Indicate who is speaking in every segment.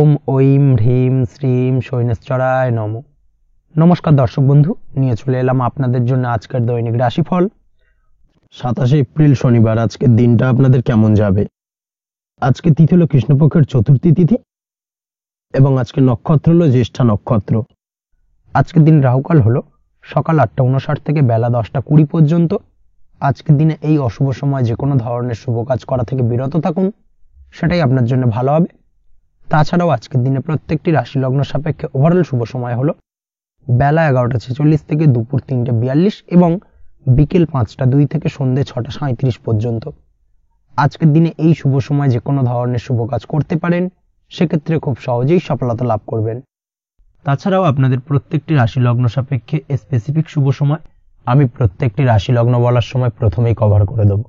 Speaker 1: ওম ঐম হ্রিম শ্রীম শৈনেশ্বরায় নমঃ। নমস্কার দর্শক বন্ধু, নিয়ে চলে এলাম আপনাদের জন্য আজকের দৈনিক রাশিফল। 27 এপ্রিল শনিবার। আজকের দিনটা আপনাদের কেমন যাবে? আজকে তিথি হলো কৃষ্ণপক্ষের চতুর্থী তিথি এবং আজকে নক্ষত্র হলো জ্যেষ্ঠা নক্ষত্র। আজকের দিন রাহুকাল হলো সকাল 8:59 থেকে বেলা 10:20 পর্যন্ত। আজকের দিনে এই অশুভ সময় যে কোনো ধরনের শুভ কাজ করা থেকে বিরত থাকুন, সেটাই আপনার জন্য ভালো হবে। তাছাড়াও আজকের দিনে প্রত্যেকটি রাশি লগ্ন সাপেক্ষে ওভারঅল শুভ সময় হলো বেলা 11:46 থেকে দুপুর 3:42 এবং বিকেল 5:02 থেকে সন্ধ্যে 6:37 পর্যন্ত। আজকের দিনে এই শুভ সময় যে কোনো ধরনের শুভ কাজ করতে পারেন, সেক্ষেত্রে খুব সহজেই সফলতা লাভ করবেন। তাছাড়াও আপনাদের প্রত্যেকটি রাশি লগ্ন সাপেক্ষে স্পেসিফিক শুভ সময় আমি প্রত্যেকটি রাশি লগ্ন বলার সময় প্রথমেই কভার করে দেব।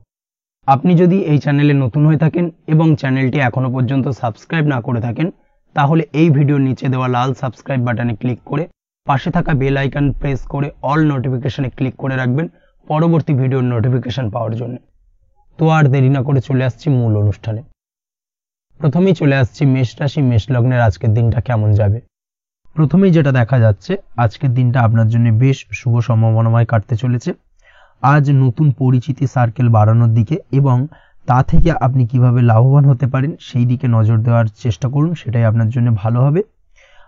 Speaker 1: আপনি যদি এই চ্যানেলে নতুন হয়ে থাকেন এবং চ্যানেলটি এখনো পর্যন্ত সাবস্ক্রাইব না করে থাকেন, তাহলে এই ভিডিওর নিচে দেওয়া লাল সাবস্ক্রাইব বাটনে ক্লিক করে পাশে থাকা বেল আইকন প্রেস করে অল নোটিফিকেশনে ক্লিক করে রাখবেন পরবর্তী ভিডিওর নোটিফিকেশন পাওয়ার জন্য। তো আর দেরি না করে চলে আসছি মূল অনুষ্ঠানে। প্রথমেই চলে আসছি মেষ রাশি মেষ লগ্নের আজকের দিনটা কেমন যাবে। প্রথমেই যেটা দেখা যাচ্ছে, আজকের দিনটা আপনার জন্য বেশ শুভ সম্ভাবনাময় কাটতে চলেছে। আজ নতুন পরিচিতি সার্কেল বাড়ানোর দিকে এবং তা থেকে আপনি কিভাবে লাভবান হতে পারেন সেই দিকে নজর দেওয়ার চেষ্টা করুন, সেটাই আপনার জন্য ভালো হবে।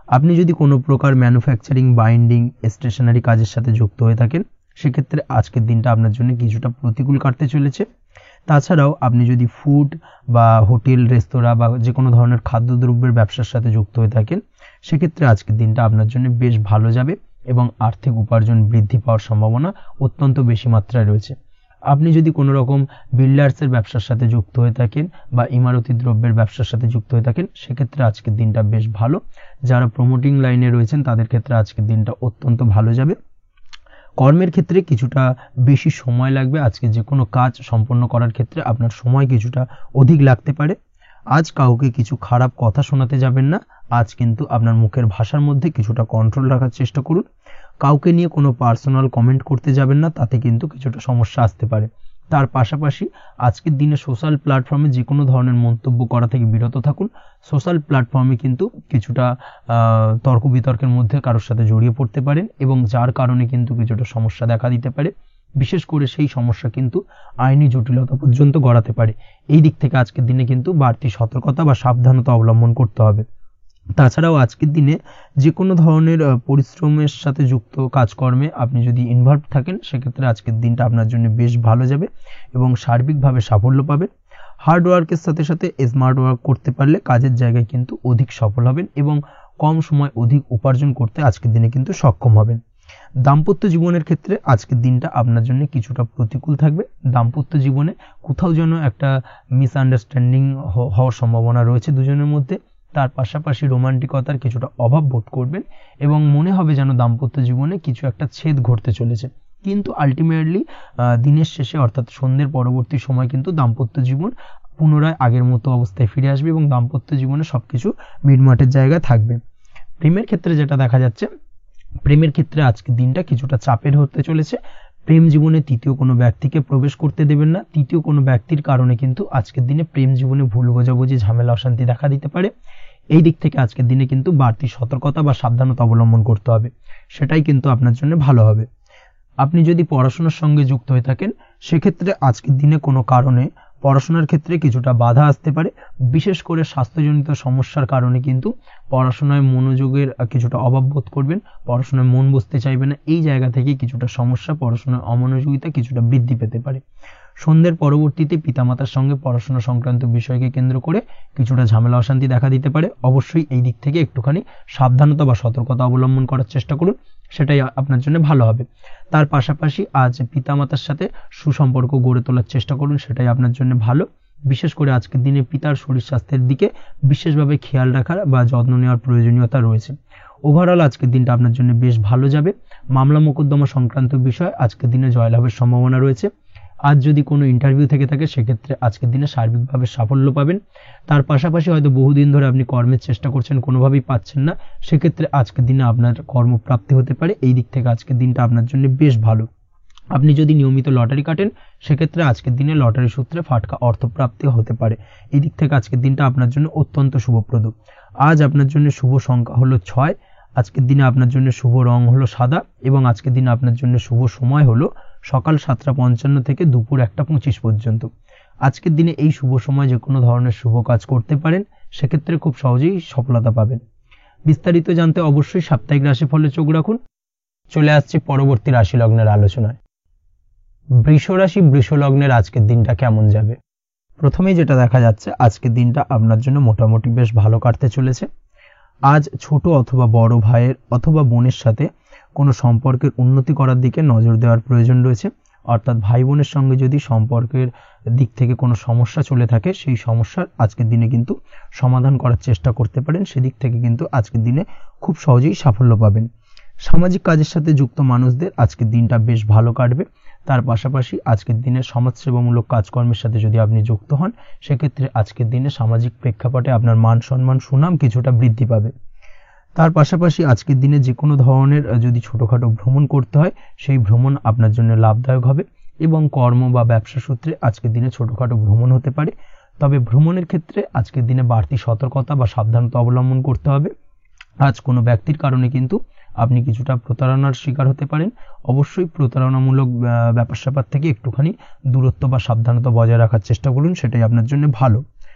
Speaker 1: আপনি যদি কোনো প্রকার ম্যানুফ্যাকচারিং, বাইন্ডিং, স্টেশনারি কাজের সাথে যুক্ত হয়ে থাকেন, সেক্ষেত্রে আজকের দিনটা আপনার জন্য কিছুটা প্রতিকূল কাটতে চলেছে। তাছাড়াও আপনি যদি ফুড বা হোটেল, রেস্তোরাঁ বা যে কোনো ধরনের খাদ্যদ্রব্যের ব্যবসার সাথে যুক্ত হয়ে থাকেন, সেক্ষেত্রে আজকের দিনটা আপনার জন্য বেশ ভালো যাবে এবং আর্থিক উপার্জন বৃদ্ধি পাওয়ার সম্ভাবনা অত্যন্ত বেশি মাত্রায় রয়েছে। আপনি যদি কোনো রকম বিল্ডার্সের ব্যবসার সাথে যুক্ত হয়ে থাকেন বা ইমারতি দ্রব্যের ব্যবসার সাথে যুক্ত হয়ে থাকেন, সেক্ষেত্রে আজকের দিনটা বেশ ভালো। যারা প্রমোটিং লাইনে রয়েছেন তাদের ক্ষেত্রে আজকের দিনটা অত্যন্ত ভালো যাবে। কর্মের ক্ষেত্রে কিছুটা বেশি সময় লাগবে। আজকে যে কোনো কাজ সম্পন্ন করার ক্ষেত্রে আপনার সময় কিছুটা অধিক লাগতে পারে। আজ কাউকে কিছু খারাপ কথা শোনাতে যাবেন না। আজ কিন্তু আপনার মুখের ভাষার মধ্যে কিছুটা কন্ট্রোল রাখার চেষ্টা করুন। কাউকে নিয়ে কোনো পার্সোনাল কমেন্ট করতে যাবেন না, তাতে কিন্তু কিছুটা সমস্যা আসতে পারে। তার পাশাপাশি আজকের দিনে সোশ্যাল প্ল্যাটফর্মে যে কোনো ধরনের মন্তব্য করা থেকে বিরত থাকুন। সোশ্যাল প্ল্যাটফর্মে কিন্তু কিছুটা তর্ক বিতর্কের মধ্যে কারোর সাথে জড়িয়ে পড়তে পারেন এবং যার কারণে কিন্তু কিছুটা সমস্যা দেখা দিতে পারে। বিশেষ করে সেই সমস্যা কিন্তু আইনি জটিলতা পর্যন্ত গড়াতে পারে। এই দিক থেকে আজকের দিনে কিন্তু বাড়তি সতর্কতা বা সাবধানতা অবলম্বন করতে হবে। তাছাড়াও আজকের দিনে যে কোনো ধরনের পরিশ্রমের সাথে যুক্ত কাজকর্মে আপনি যদি ইনভলভ থাকেন, সেক্ষেত্রে আজকের দিনটা আপনার জন্য বেশ ভালো যাবে এবং সার্বিকভাবে সাফল্য পাবেন। হার্ড ওয়ার্কের সাথে সাথে স্মার্ট ওয়ার্ক করতে পারলে কাজের জায়গায় কিন্তু অধিক সফল হবেন এবং কম সময় অধিক উপার্জন করতে আজকের দিনে কিন্তু সক্ষম হবেন। দাম্পত্য জীবনের ক্ষেত্রে আজকের দিনটা আপনার জন্য কিছুটা প্রতিকূল থাকবে। দাম্পত্য জীবনে কোথাও যেন একটা মিসআন্ডারস্ট্যান্ডিং হওয়ার সম্ভাবনা রয়েছে দুজনের মধ্যে। তার পাশাপাশি রোমান্টিকতার কিছুটা অভাব বোধ করবেন এবং মনে হবে যেন দাম্পত্য জীবনে কিছু একটা ছেদ ঘটতে চলেছে। কিন্তু আলটিমেটলি দিনের শেষে অর্থাৎ সন্ধ্যের পরবর্তী সময় কিন্তু দাম্পত্য জীবন পুনরায় আগের মতো অবস্থায় ফিরে আসবে এবং দাম্পত্য জীবনে সবকিছু মিটমাটের জায়গায় থাকবে। প্রেমের ক্ষেত্রে যেটা দেখা যাচ্ছে, প্রেমের ক্ষেত্রে আজকের দিনটা কিছুটা চাপের হতে চলেছে। প্রেম জীবনে তৃতীয় কোনো ব্যক্তিকে প্রবেশ করতে দেবেন না। তৃতীয় কোনো ব্যক্তির কারণে কিন্তু আজকের দিনে প্রেম জীবনে ভুল বোঝাবুঝি, ঝামেলা, অশান্তি দেখা দিতে পারে। এই দিক থেকে আজকের দিনে কিন্তু বাড়তি সতর্কতা বা সাবধানতা অবলম্বন করতে হবে, সেটাই কিন্তু আপনার জন্য ভালো হবে। আপনি যদি পড়াশোনার সঙ্গে যুক্ত হয়ে থাকেন, সেক্ষেত্রে আজকের দিনে কোনো কারণে পড়াশোনার ক্ষেত্রে কিছুটা বাধা আসতে পারে। বিশেষ করে স্বাস্থ্যজনিত সমস্যার কারণে কিন্তু পড়াশোনায় মনোযোগের কিছুটা অভাব বোধ করবেন, পড়াশোনায় মন বসতে চাইবে না। এই জায়গা থেকে কিছুটা সমস্যা, পড়াশোনায় অমনোযোগিতা কিছুটা বৃদ্ধি পেতে পারে। সন্ধ্যের পরবর্তীতে পিতামাতার সঙ্গে পড়াশোনা সংক্রান্ত বিষয়কে কেন্দ্র করে কিছুটা ঝামেলা, অশান্তি দেখা দিতে পারে। অবশ্যই এই দিক থেকে একটুখানি সাবধানতা বা সতর্কতা অবলম্বন করার চেষ্টা করুন, সেটাই আপনার জন্য ভালো হবে। তার পাশাপাশি আজ পিতামাতার সাথে সুসম্পর্ক গড়ে তোলার চেষ্টা করুন, সেটাই আপনার জন্য ভালো। বিশেষ করে আজকের দিনে পিতার শরীর স্বাস্থ্যের দিকে বিশেষভাবে খেয়াল রাখার বা যত্ন নেওয়ার প্রয়োজনীয়তা রয়েছে। ওভারঅল আজকের দিনটা আপনার জন্য বেশ ভালো যাবে। মামলা মোকদ্দমা সংক্রান্ত বিষয় আজকের দিনে জয়লাভের সম্ভাবনা রয়েছে। আজ যদি কোনো ইন্টারভিউ থেকে থাকে, সেক্ষেত্রে আজকের দিনে সার্বিকভাবে সাফল্য পাবেন। তার পাশাপাশি হয়তো বহুদিন ধরে আপনি কর্মের চেষ্টা করছেন, কোনোভাবেই পাচ্ছেন না, সেক্ষেত্রে আজকের দিনে আপনার কর্মপ্রাপ্তি হতে পারে। এই দিক থেকে আজকের দিনটা আপনার জন্য বেশ ভালো। আপনি যদি নিয়মিত লটারি কাটেন সেক্ষেত্রে আজকের দিনে লটারি সূত্রে ফাটকা অর্থপ্রাপ্তি হতে পারে। এই দিক থেকে আজকের দিনটা আপনার জন্য অত্যন্ত শুভপ্রদ। আজ আপনার জন্য শুভ সংখ্যা হলো 6। আজকের দিনে আপনার জন্য শুভ রং হলো সাদা এবং আজকের দিনে আপনার জন্য শুভ সময় হলো সকাল 7:55 থেকে দুপুর 1:25 পর্যন্ত। আজকের দিনে এই শুভ সময় যে কোনো ধরনের শুভ কাজ করতে পারেন, সেক্ষেত্রে খুব সহজেই সফলতা পাবেন। বিস্তারিত জানতে অবশ্যই সাপ্তাহিক রাশিফলে চোখ রাখুন। চলে আসছি পরবর্তী রাশি লগ্নের আলোচনায়। বৃষ রাশি বৃষ লগ্নের আজকের দিনটা কেমন যাবে? প্রথমেই যেটা দেখা যাচ্ছে, আজকের দিনটা আপনার জন্য মোটামুটি বেশ ভালো কাটতে চলেছে। আজ ছোট অথবা বড় ভাইয়ের অথবা বোনের সাথে কোনো সম্পর্কের উন্নতি করার দিকে নজর দেওয়ার প্রয়োজন রয়েছে। অর্থাৎ ভাই বোনের সঙ্গে যদি সম্পর্কের দিক থেকে কোনো সমস্যা চলে থাকে, সেই সমস্যার আজকের দিনে কিন্তু সমাধান করার চেষ্টা করতে পারেন। সেদিক থেকে কিন্তু আজকের দিনে খুব সহজেই সাফল্য পাবেন। সামাজিক কাজের সাথে যুক্ত মানুষদের আজকের দিনটা বেশ ভালো কাটবে। তার পাশাপাশি আজকের দিনে সমাজসেবামূলক কাজকর্মের সাথে যদি আপনি যুক্ত হন, সেক্ষেত্রে আজকের দিনে সামাজিক প্রেক্ষাপটে আপনার মান সম্মান সুনাম কিছুটা বৃদ্ধি পাবে। তার পাশাপাশি আজকের দিনে যে কোনো ধরনের যদি ছোটোখাটো ভ্রমণ করতে হয়, সেই ভ্রমণ আপনার জন্য লাভদায়ক হবে এবং কর্ম বা ব্যবসা সূত্রে আজকের দিনে ছোটোখাটো ভ্রমণ হতে পারে। তবে ভ্রমণের ক্ষেত্রে আজকের দিনে বাড়তি সতর্কতা বা সাবধানতা অবলম্বন করতে হবে। আজ কোনো ব্যক্তির কারণে কিন্তু আপনি কিছুটা প্রতারণার শিকার হতে পারেন। অবশ্যই প্রতারণামূলক ব্যাপার স্যাপার থেকে একটুখানি দূরত্ব বা সাবধানতা বজায় রাখার চেষ্টা করুন, সেটাই আপনার জন্য ভালো।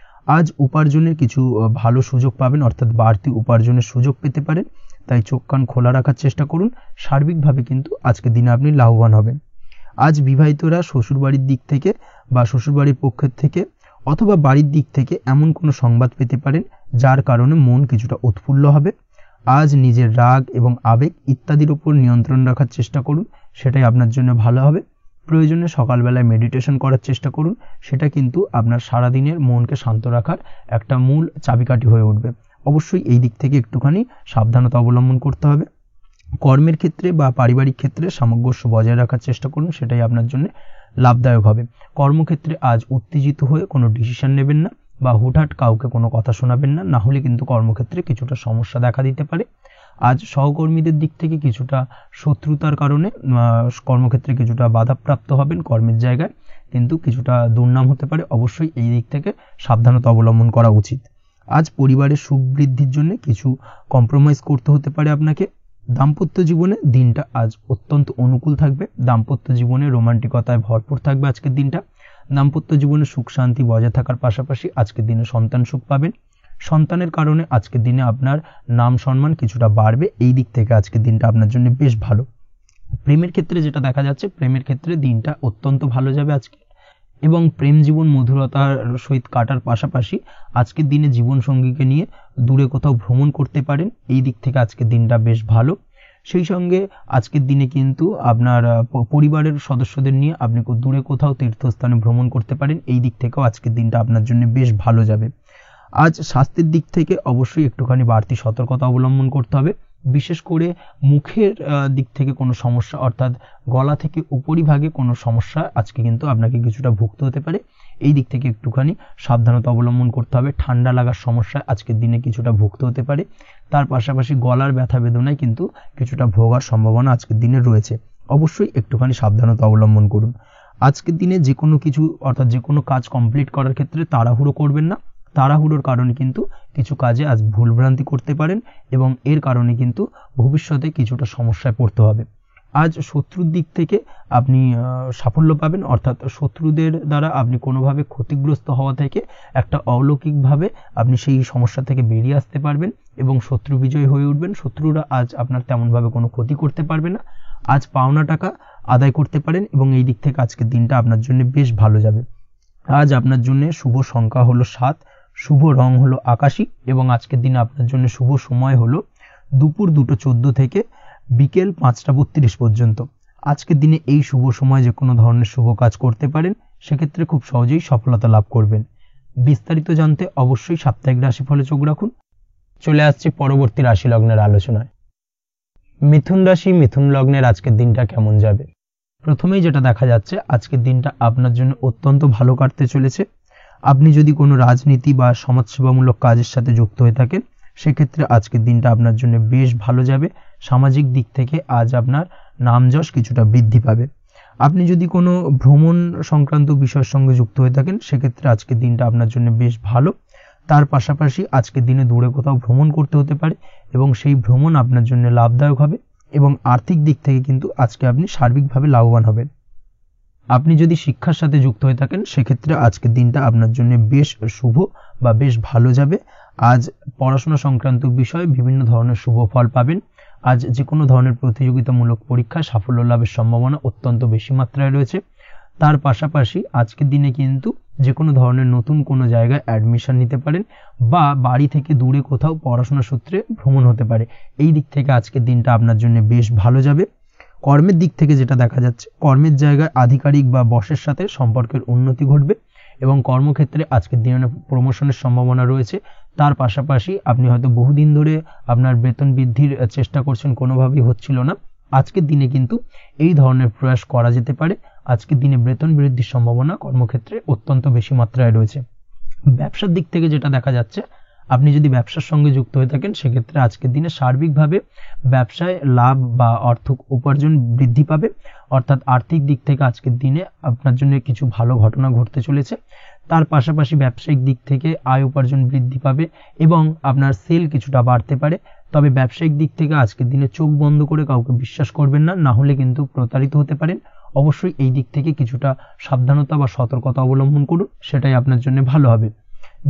Speaker 1: আজ উপার্জনের কিছু ভালো সুযোগ পাবেন, অর্থাৎ বাড়তি উপার্জনের সুযোগ পেতে পারেন। তাই চোখ কান খোলা রাখার চেষ্টা করুন। সার্বিকভাবে কিন্তু আজকের দিনে আপনি লাভবান হবেন। আজ বিবাহিতরা শ্বশুরবাড়ির দিক থেকে বা শ্বশুরবাড়ির পক্ষের থেকে অথবা বাড়ির দিক থেকে এমন কোনো সংবাদ পেতে পারেন যার কারণে মন কিছুটা উৎফুল্ল হবে। আজ নিজের রাগ এবং আবেগ ইত্যাদির উপর নিয়ন্ত্রণ রাখার চেষ্টা করুন, সেটাই আপনার জন্য ভালো হবে। প্রয়োজনে সকালবেলায় মেডিটেশন করার চেষ্টা করুন, সেটা কিন্তু আপনার সারাদিনের মনকে শান্ত রাখার একটা মূল চাবিকাঠি হয়ে উঠবে। অবশ্যই এই দিক থেকে একটুখানি সাবধানতা অবলম্বন করতে হবে। কর্মের ক্ষেত্রে বা পারিবারিক ক্ষেত্রে সামঞ্জস্য বজায় রাখার চেষ্টা করুন, সেটাই আপনার জন্য লাভদায়ক হবে। কর্মক্ষেত্রে আজ উত্তেজিত হয়ে কোনো ডিসিশন নেবেন না বা হুটহাট কাউকে কোনো কথা শোনাবেন না, না হলে কিন্তু কর্মক্ষেত্রে কিছুটা সমস্যা দেখা দিতে পারে। আজ সহকর্মীদের দিক থেকে কিছুটা শত্রুতার কারণে কর্মক্ষেত্রে কিছুটা বাধাপ্রাপ্ত হবেন, কর্মের জায়গায় কিন্তু কিছুটা দুর্নাম হতে পারে। অবশ্যই এই দিক থেকে সাবধানতা অবলম্বন করা উচিত। আজ পরিবারের সুখ বৃদ্ধির জন্য কিছু কম্প্রোমাইজ করতে হতে পারে আপনাকে। দাম্পত্য জীবনে দিনটা আজ অত্যন্ত অনুকূল থাকবে। দাম্পত্য জীবনে রোমান্টিকতায় ভরপুর থাকবে আজকের দিনটা। দাম্পত্য জীবনে সুখ শান্তি বজায় থাকার পাশাপাশি আজকের দিনে সন্তান সুখ পাবেন। সন্তানের কারণে আজকের দিনে আপনার নাম সম্মান কিছুটা বাড়বে। এই দিক থেকে আজকের দিনটা আপনার জন্য বেশ ভালো। প্রেমের ক্ষেত্রে যেটা দেখা যাচ্ছে, প্রেমের ক্ষেত্রে দিনটা অত্যন্ত ভালো যাবে আজকে এবং প্রেম জীবন মধুরতার সহিত কাটার পাশাপাশি আজকের দিনে জীবন সঙ্গীকে নিয়ে দূরে কোথাও ভ্রমণ করতে পারেন। এই দিক থেকে আজকের দিনটা বেশ ভালো। সেই সঙ্গে আজকের দিনে কিন্তু আপনার পরিবারের সদস্যদের নিয়ে আপনি দূরে কোথাও তীর্থস্থানে ভ্রমণ করতে পারেন। এই দিক থেকেও আজকের দিনটা আপনার জন্য বেশ ভালো যাবে। আজ স্বাস্থ্যের দিক থেকে অবশ্যই একটুখানি বাড়তি সতর্কতা অবলম্বন করতে হবে। বিশেষ করে মুখের দিক থেকে কোনো সমস্যা, অর্থাৎ গলা থেকে উপরিভাগে কোনো সমস্যা আজকে কিন্তু আপনাকে কিছুটা ভুগতে হতে পারে। এই দিক থেকে একটুখানি সাবধানতা অবলম্বন করতে হবে। ঠান্ডা লাগার সমস্যা আজকের দিনে কিছুটা ভুগতে হতে পারে। তার পাশাপাশি গলার ব্যথা বেদনায় কিন্তু কিছুটা ভোগার সম্ভাবনা আজকের দিনে রয়েছে। অবশ্যই একটুখানি সাবধানতা অবলম্বন করুন। আজকের দিনে যে কোনো কিছু অর্থাৎ যে কোনো কাজ কমপ্লিট করার ক্ষেত্রে তাড়াহুড়ো করবেন না। তাড়াহুড়োর কারণে কিন্তু কিছু কাজে আজ ভুলভ্রান্তি করতে পারেন এবং এর কারণে কিন্তু ভবিষ্যতে কিছুটা সমস্যায় পড়তে হবে। আজ শত্রুর দিক থেকে আপনি সাফল্য পাবেন, অর্থাৎ শত্রুদের দ্বারা আপনি কোনোভাবে ক্ষতিগ্রস্ত হওয়া থেকে একটা অলৌকিকভাবে আপনি সেই সমস্যা থেকে বেরিয়ে আসতে পারবেন এবং শত্রু বিজয় হয়ে উঠবেন। শত্রুরা আজ আপনার তেমনভাবে কোনো ক্ষতি করতে পারবে না। আজ পাওনা টাকা আদায় করতে পারেন এবং এই দিক থেকে আজকের দিনটা আপনার জন্য বেশ ভালো যাবে। আজ আপনার জন্য শুভ সংখ্যা হলো 7, শুভ রং হলো আকাশী এবং আজকের দিনে আপনার জন্য শুভ সময় হলো দুপুর 2:14 থেকে বিকেল 5:32 পর্যন্ত। আজকের দিনে এই শুভ সময় যে কোনো ধরনের শুভ কাজ করতে পারেন, সেক্ষেত্রে খুব সহজেই সফলতা লাভ করবেন। বিস্তারিত জানতে অবশ্যই সাপ্তাহিক রাশিফলে চোখ রাখুন। চলে আসছি পরবর্তী রাশি লগ্নের আলোচনায়। মিথুন রাশি মিথুন লগ্নের আজকের দিনটা কেমন যাবে? প্রথমেই যেটা দেখা যাচ্ছে, আজকের দিনটা আপনার জন্য অত্যন্ত ভালো কাটতে চলেছে। আপনি যদি কোনো রাজনীতি বা সমাজসেবামূলক কাজের সাথে যুক্ত হয়ে থাকেন, সেক্ষেত্রে আজকের দিনটা আপনার জন্য বেশ ভালো যাবে। সামাজিক দিক থেকে আজ আপনার নাম যশ কিছুটা বৃদ্ধি পাবে। আপনি যদি কোনো ভ্রমণ সংক্রান্ত বিষয়ের সঙ্গে যুক্ত হয়ে থাকেন সেক্ষেত্রে আজকের দিনটা আপনার জন্য বেশ ভালো। তার পাশাপাশি আজকের দিনে দূরে কোথাও ভ্রমণ করতে হতে পারে এবং সেই ভ্রমণ আপনার জন্য লাভদায়ক হবে এবং আর্থিক দিক থেকে কিন্তু আজকে আপনি সার্বিকভাবে লাভবান হবেন। আপনি যদি শিক্ষার সাথে যুক্ত হয়ে থাকেন সেক্ষেত্রে আজকের দিনটা আপনার জন্য বেশ শুভ বা বেশ ভালো যাবে। আজ পড়াশোনা সংক্রান্ত বিষয়ে বিভিন্ন ধরনের শুভ ফল পাবেন। আজ যে কোনো ধরনের প্রতিযোগিতামূলক পরীক্ষায় সাফল্য লাভের সম্ভাবনা অত্যন্ত বেশি মাত্রায় রয়েছে। তার পাশাপাশি আজকের দিনে কিন্তু যে কোনো ধরনের নতুন কোনো জায়গায় অ্যাডমিশন নিতে পারেন বা বাড়ি থেকে দূরে কোথাও পড়াশোনা সূত্রে ভ্রমণ হতে পারে। এই দিক থেকে আজকের দিনটা আপনার জন্য বেশ ভালো যাবে। কর্মের দিক থেকে যেটা দেখা যাচ্ছে, কর্মের জায়গায় আধিকারিক বা বসের সাথে সম্পর্কের উন্নতি ঘটবে এবং কর্মক্ষেত্রে আজকের দিনে প্রমোশনের সম্ভাবনা রয়েছে। তার পাশাপাশি আপনি হয়তো বহুদিন ধরে আপনার বেতন বৃদ্ধির চেষ্টা করছেন, কোনোভাবেই হচ্ছিল না, আজকের দিনে কিন্তু এই ধরনের প্রয়াস করা যেতে পারে। আজকের দিনে বেতন বৃদ্ধির সম্ভাবনা কর্মক্ষেত্রে অত্যন্ত বেশি মাত্রায় রয়েছে। ব্যবসার দিক থেকে যেটা দেখা যাচ্ছে, আপনি যদি ব্যবসার সঙ্গে যুক্ত হয়ে থাকেন সেক্ষেত্রে আজকের দিনে সার্বিকভাবে ব্যবসায় লাভ বা অর্থ উপার্জন বৃদ্ধি পাবে, অর্থাৎ আর্থিক দিক থেকে আজকের দিনে আপনার জন্য কিছু ভালো ঘটনা ঘটতে চলেছে। তার পাশাপাশি ব্যবসায়িক দিক থেকে আয় উপার্জন বৃদ্ধি পাবে এবং আপনার সেল কিছুটা বাড়তে পারে। তবে ব্যবসায়িক দিক থেকে আজকের দিনে চোখ বন্ধ করে কাউকে বিশ্বাস করবেন না, না হলে কিন্তু প্রতারিত হতে পারেন। অবশ্যই এই দিক থেকে কিছুটা সাবধানতা বা সতর্কতা অবলম্বন করুন, সেটাই আপনার জন্য ভালো হবে।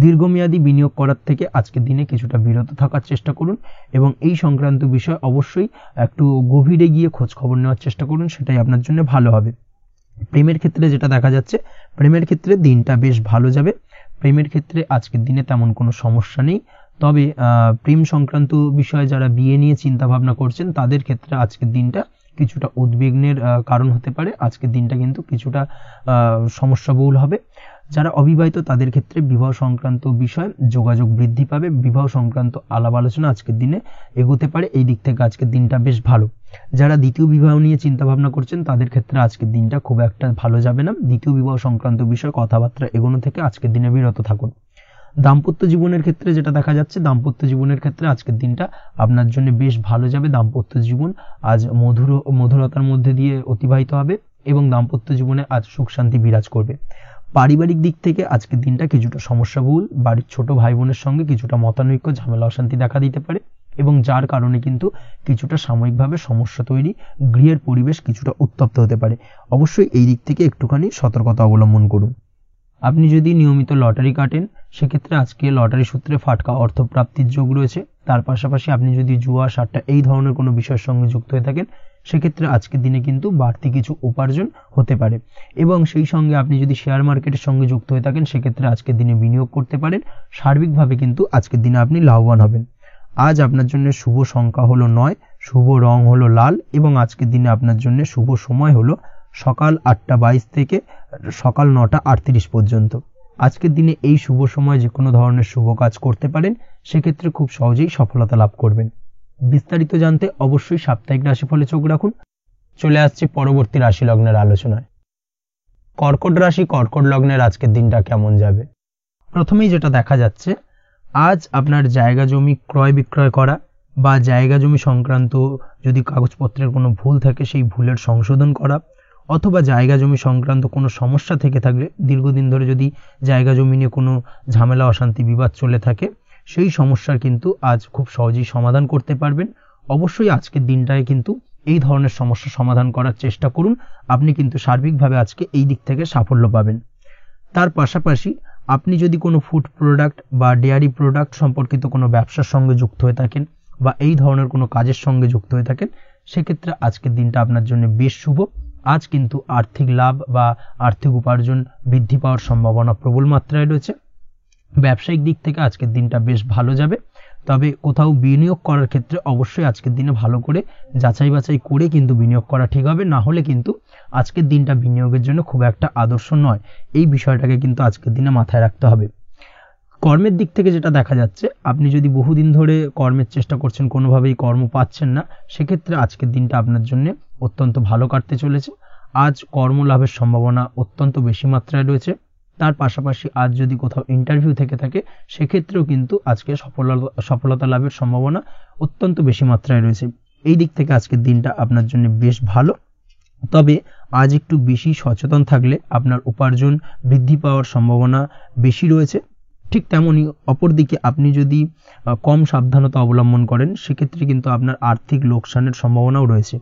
Speaker 1: দীর্ঘমেয়াদী বিনিয়োগ করার থেকে আজকের দিনে কিছুটা বিরত থাকার চেষ্টা করুন এবং এই সংক্রান্ত বিষয় অবশ্যই একটু গভীরে গিয়ে খোঁজ খবর নেওয়ার চেষ্টা করুন, সেটাই আপনার জন্য ভালো হবে। প্রেমের ক্ষেত্রে যেটা দেখা যাচ্ছে, প্রেমের ক্ষেত্রে দিনটা বেশ ভালো যাবে। প্রেমের ক্ষেত্রে আজকের দিনে তেমন কোনো সমস্যা নেই। তবে প্রেম সংক্রান্ত বিষয়ে যারা বিয়ে নিয়ে চিন্তা ভাবনা করছেন তাদের ক্ষেত্রে আজকের দিনটা কিছুটা উদ্বিগ্নের কারণ হতে পারে। আজকের দিনটা কিন্তু কিছুটা সমস্যাবহুল হবে। যারা অবিবাহিত তাদের ক্ষেত্রে বিবাহ সংক্রান্ত বিষয়ে যোগাযোগ বৃদ্ধি পাবে, বিবাহ সংক্রান্ত আলাপ আলোচনা আজকের দিনে এগোতে পারে। এই দিক থেকে আজকের দিনটা বেশ ভালো। যারা দ্বিতীয় বিবাহ নিয়ে চিন্তা ভাবনা করছেন তাদের ক্ষেত্রে আজকের দিনটা খুব একটা ভালো যাবে না। দ্বিতীয় বিবাহ সংক্রান্ত বিষয়ে কথাবার্তা এগোনো থেকে আজকের দিনে বিরত থাকুন। দাম্পত্য জীবনের ক্ষেত্রে যেটা দেখা যাচ্ছে, দাম্পত্য জীবনের ক্ষেত্রে আজকের দিনটা আপনার জন্য বেশ ভালো যাবে। দাম্পত্য জীবন আজ মধুরতার মধ্যে দিয়ে অতিবাহিত হবে এবং দাম্পত্য জীবনে আজ সুখ শান্তি বিরাজ করবে। পারিবারিক দিক থেকে আজকের দিনটা কিছুটা সমস্যাবহুল। বাড়ির ছোট ভাই বোনের সঙ্গে কিছুটা মতানৈক্য, ঝামেলা অশান্তি দেখা দিতে পারে এবং যার কারণে কিন্তু কিছুটা সাময়িকভাবে সমস্যা তৈরি, গৃহের পরিবেশ কিছুটা উত্তপ্ত হতে পারে। অবশ্যই এই দিক থেকে একটুখানি সতর্কতা অবলম্বন করুন। আপনি যদি নিয়মিত লটারি কাটেন সেক্ষেত্রে আজকে লটারি সূত্রে ফাটকা অর্থপ্রাপ্তির যোগ রয়েছে। তার পাশাপাশি আপনি যদি জুয়া সাট্টা এই ধরনের কোনো বিষয়ের সঙ্গে যুক্ত হয়ে থাকেন সেক্ষেত্রে আজকের দিনে কিন্তু বাড়তি কিছু উপার্জন হতে পারে এবং সেই সঙ্গে আপনি যদি শেয়ার মার্কেটের সঙ্গে যুক্ত হয়ে থাকেন সেক্ষেত্রে আজকের দিনে বিনিয়োগ করতে পারেন। সার্বিকভাবে কিন্তু আজকের দিনে আপনি লাভবান হবেন। আজ আপনার জন্য শুভ সংখ্যা হলো 9, শুভ রং হলো লাল এবং আজকের দিনে আপনার জন্য শুভ সময় হলো সকাল 8:22 থেকে সকাল 9:38 পর্যন্ত। আজকের দিনে এই শুভ সময় যে কোনো ধরনের শুভ কাজ করতে পারেন, সেক্ষেত্রে খুব সহজেই সফলতা লাভ করবেন। বিস্তারিত জানতে অবশ্যই সাপ্তাহিক রাশিফলে চোখ রাখুন। চলে আসছে পরবর্তী রাশি লগ্নের আলোচনায়। কর্কট রাশি, কর্কট লগ্নের আজকের দিনটা কেমন যাবে? প্রথমেই যেটা দেখা যাচ্ছে, আজ আপনার জায়গা জমি ক্রয় বিক্রয় করা বা জায়গা জমি সংক্রান্ত যদি কাগজপত্রের কোনো ভুল থাকে সেই ভুলের সংশোধন করা, অথবা জায়গা জমি সংক্রান্ত কোনো সমস্যা থেকে থাকলে, দীর্ঘদিন ধরে যদি জায়গা জমি নিয়ে কোনো ঝামেলা অশান্তি বিবাদ চলে থাকে, সেই সমস্যার কিন্তু আজ খুব সহজেই সমাধান করতে পারবেন। অবশ্যই আজকের দিনটায় কিন্তু এই ধরনের সমস্যা সমাধান করার চেষ্টা করুন, আপনি কিন্তু সার্বিকভাবে আজকে এই দিক থেকে সাফল্য পাবেন। তার পাশাপাশি আপনি যদি কোনো ফুড প্রোডাক্ট বা ডেয়ারি প্রোডাক্ট সম্পর্কিত কোনো ব্যবসার সঙ্গে যুক্ত হয়ে থাকেন বা এই ধরনের কোনো কাজের সঙ্গে যুক্ত হয়ে থাকেন সেক্ষেত্রে আজকের দিনটা আপনার জন্য বেশ শুভ। আজ কিন্তু আর্থিক লাভ বা আর্থিক উপার্জন বৃদ্ধি পাওয়ার সম্ভাবনা প্রবল মাত্রায় রয়েছে। ব্যবসায়িক দিক থেকে আজকের দিনটা বেশ ভালো যাবে। তবে কোথাও বিনিয়োগ করার ক্ষেত্রে অবশ্যই আজকের দিনে ভালো করে যাচাই বাছাই করে কিন্তু বিনিয়োগ করা ঠিক হবে, না হলে কিন্তু আজকের দিনটা বিনিয়োগের জন্য খুব একটা আদর্শ নয়। এই বিষয়টাকে কিন্তু আজকের দিনে মাথায় রাখতে হবে। কর্মের দিক থেকে যেটা দেখা যাচ্ছে, আপনি যদি বহুদিন ধরে কর্মের চেষ্টা করছেন, কোনোভাবেই কর্ম পাচ্ছেন না, সেক্ষেত্রে আজকের দিনটা আপনার জন্য অত্যন্ত ভালো কাটতে চলেছে। আজ কর্মলাভের সম্ভাবনা অত্যন্ত বেশি মাত্রায় রয়েছে। তার পাশাপাশি আজ যদি কোথাও ইন্টারভিউ থেকে থাকে সেক্ষেত্রেও কিন্তু আজকে সফলতা লাভের সম্ভাবনা অত্যন্ত বেশি মাত্রায় রয়েছে। এই দিক থেকে আজকের দিনটা আপনার জন্য বেশ ভালো। তবে আজ একটু বেশি সচেতন থাকলে আপনার উপার্জন বৃদ্ধি পাওয়ার সম্ভাবনা বেশি রয়েছে। ঠিক তেমনি অপরদিকে আপনি যদি কম সাবধানতা অবলম্বন করেন সেক্ষেত্রে কিন্তু আপনার আর্থিক লোকসানের সম্ভাবনাও রয়েছে।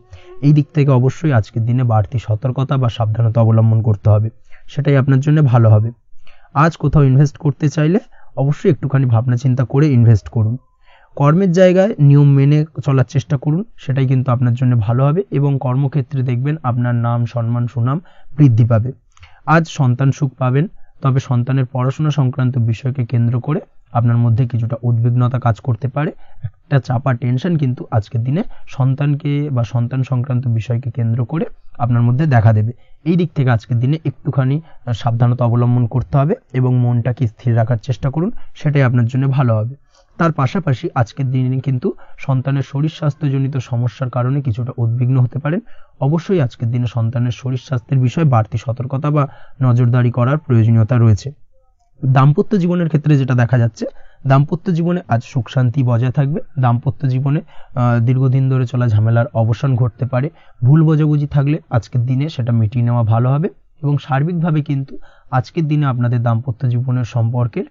Speaker 1: এই দিক থেকে অবশ্যই আজকের দিনে বাড়তি সতর্কতা বা সাবধানতা অবলম্বন করতে হবে, সেটাই আপনার জন্য ভালো হবে। আজ কোথাও ইনভেস্ট করতে চাইলে অবশ্যই একটুখানি ভাবনা চিন্তা করে ইনভেস্ট করুন। কর্মের জায়গায় নিয়ম মেনে চলার চেষ্টা করুন, সেটাই কিন্তু আপনার জন্য ভালো হবে এবং কর্মক্ষেত্রে দেখবেন আপনার নাম সম্মান সুনাম বৃদ্ধি পাবে। আজ সন্তান সুখ পাবেন, তবে সন্তানের পড়াশোনা সংক্রান্ত বিষয়কে কেন্দ্র করে আপনার মধ্যে কিছুটা উদ্বিগ্নতা কাজ করতে পারে। একটা চাপা টেনশন কিন্তু আজকের দিনে সন্তানকে বা সন্তান সংক্রান্ত বিষয়কে কেন্দ্র করে আপনার মধ্যে দেখা দেবে। এই দিক থেকে আজকের দিনে একটুখানি সাবধানতা অবলম্বন করতে হবে এবং মনটাকে স্থির রাখার চেষ্টা করুন, সেটাই আপনার জন্য ভালো হবে। তার পাশাপাশি আজকের দিনে কিন্তু সন্তানের শরীর স্বাস্থ্যজনিত সমস্যার কারণে কিছুটা উদ্বিগ্ন হতে পারেন। অবশ্যই আজকের দিনে সন্তানের শরীর স্বাস্থ্যের বিষয়ে বাড়তি সতর্কতা বা নজরদারি করার প্রয়োজনীয়তা রয়েছে। দাম্পত্য জীবনের ক্ষেত্রে যেটা দেখা যাচ্ছে, দাম্পত্য জীবনে আজ সুখ শান্তি বজায় থাকবে। দাম্পত্য জীবনে দীর্ঘদিন ধরে চলা ঝামেলার অবসান ঘটতে পারে। ভুল বোঝাবুঝি থাকলে আজকের দিনে সেটা মিটিয়ে নেওয়া ভালো হবে এবং সার্বিকভাবে কিন্তু আজকের দিনে আপনাদের দাম্পত্য জীবনের সম্পর্কের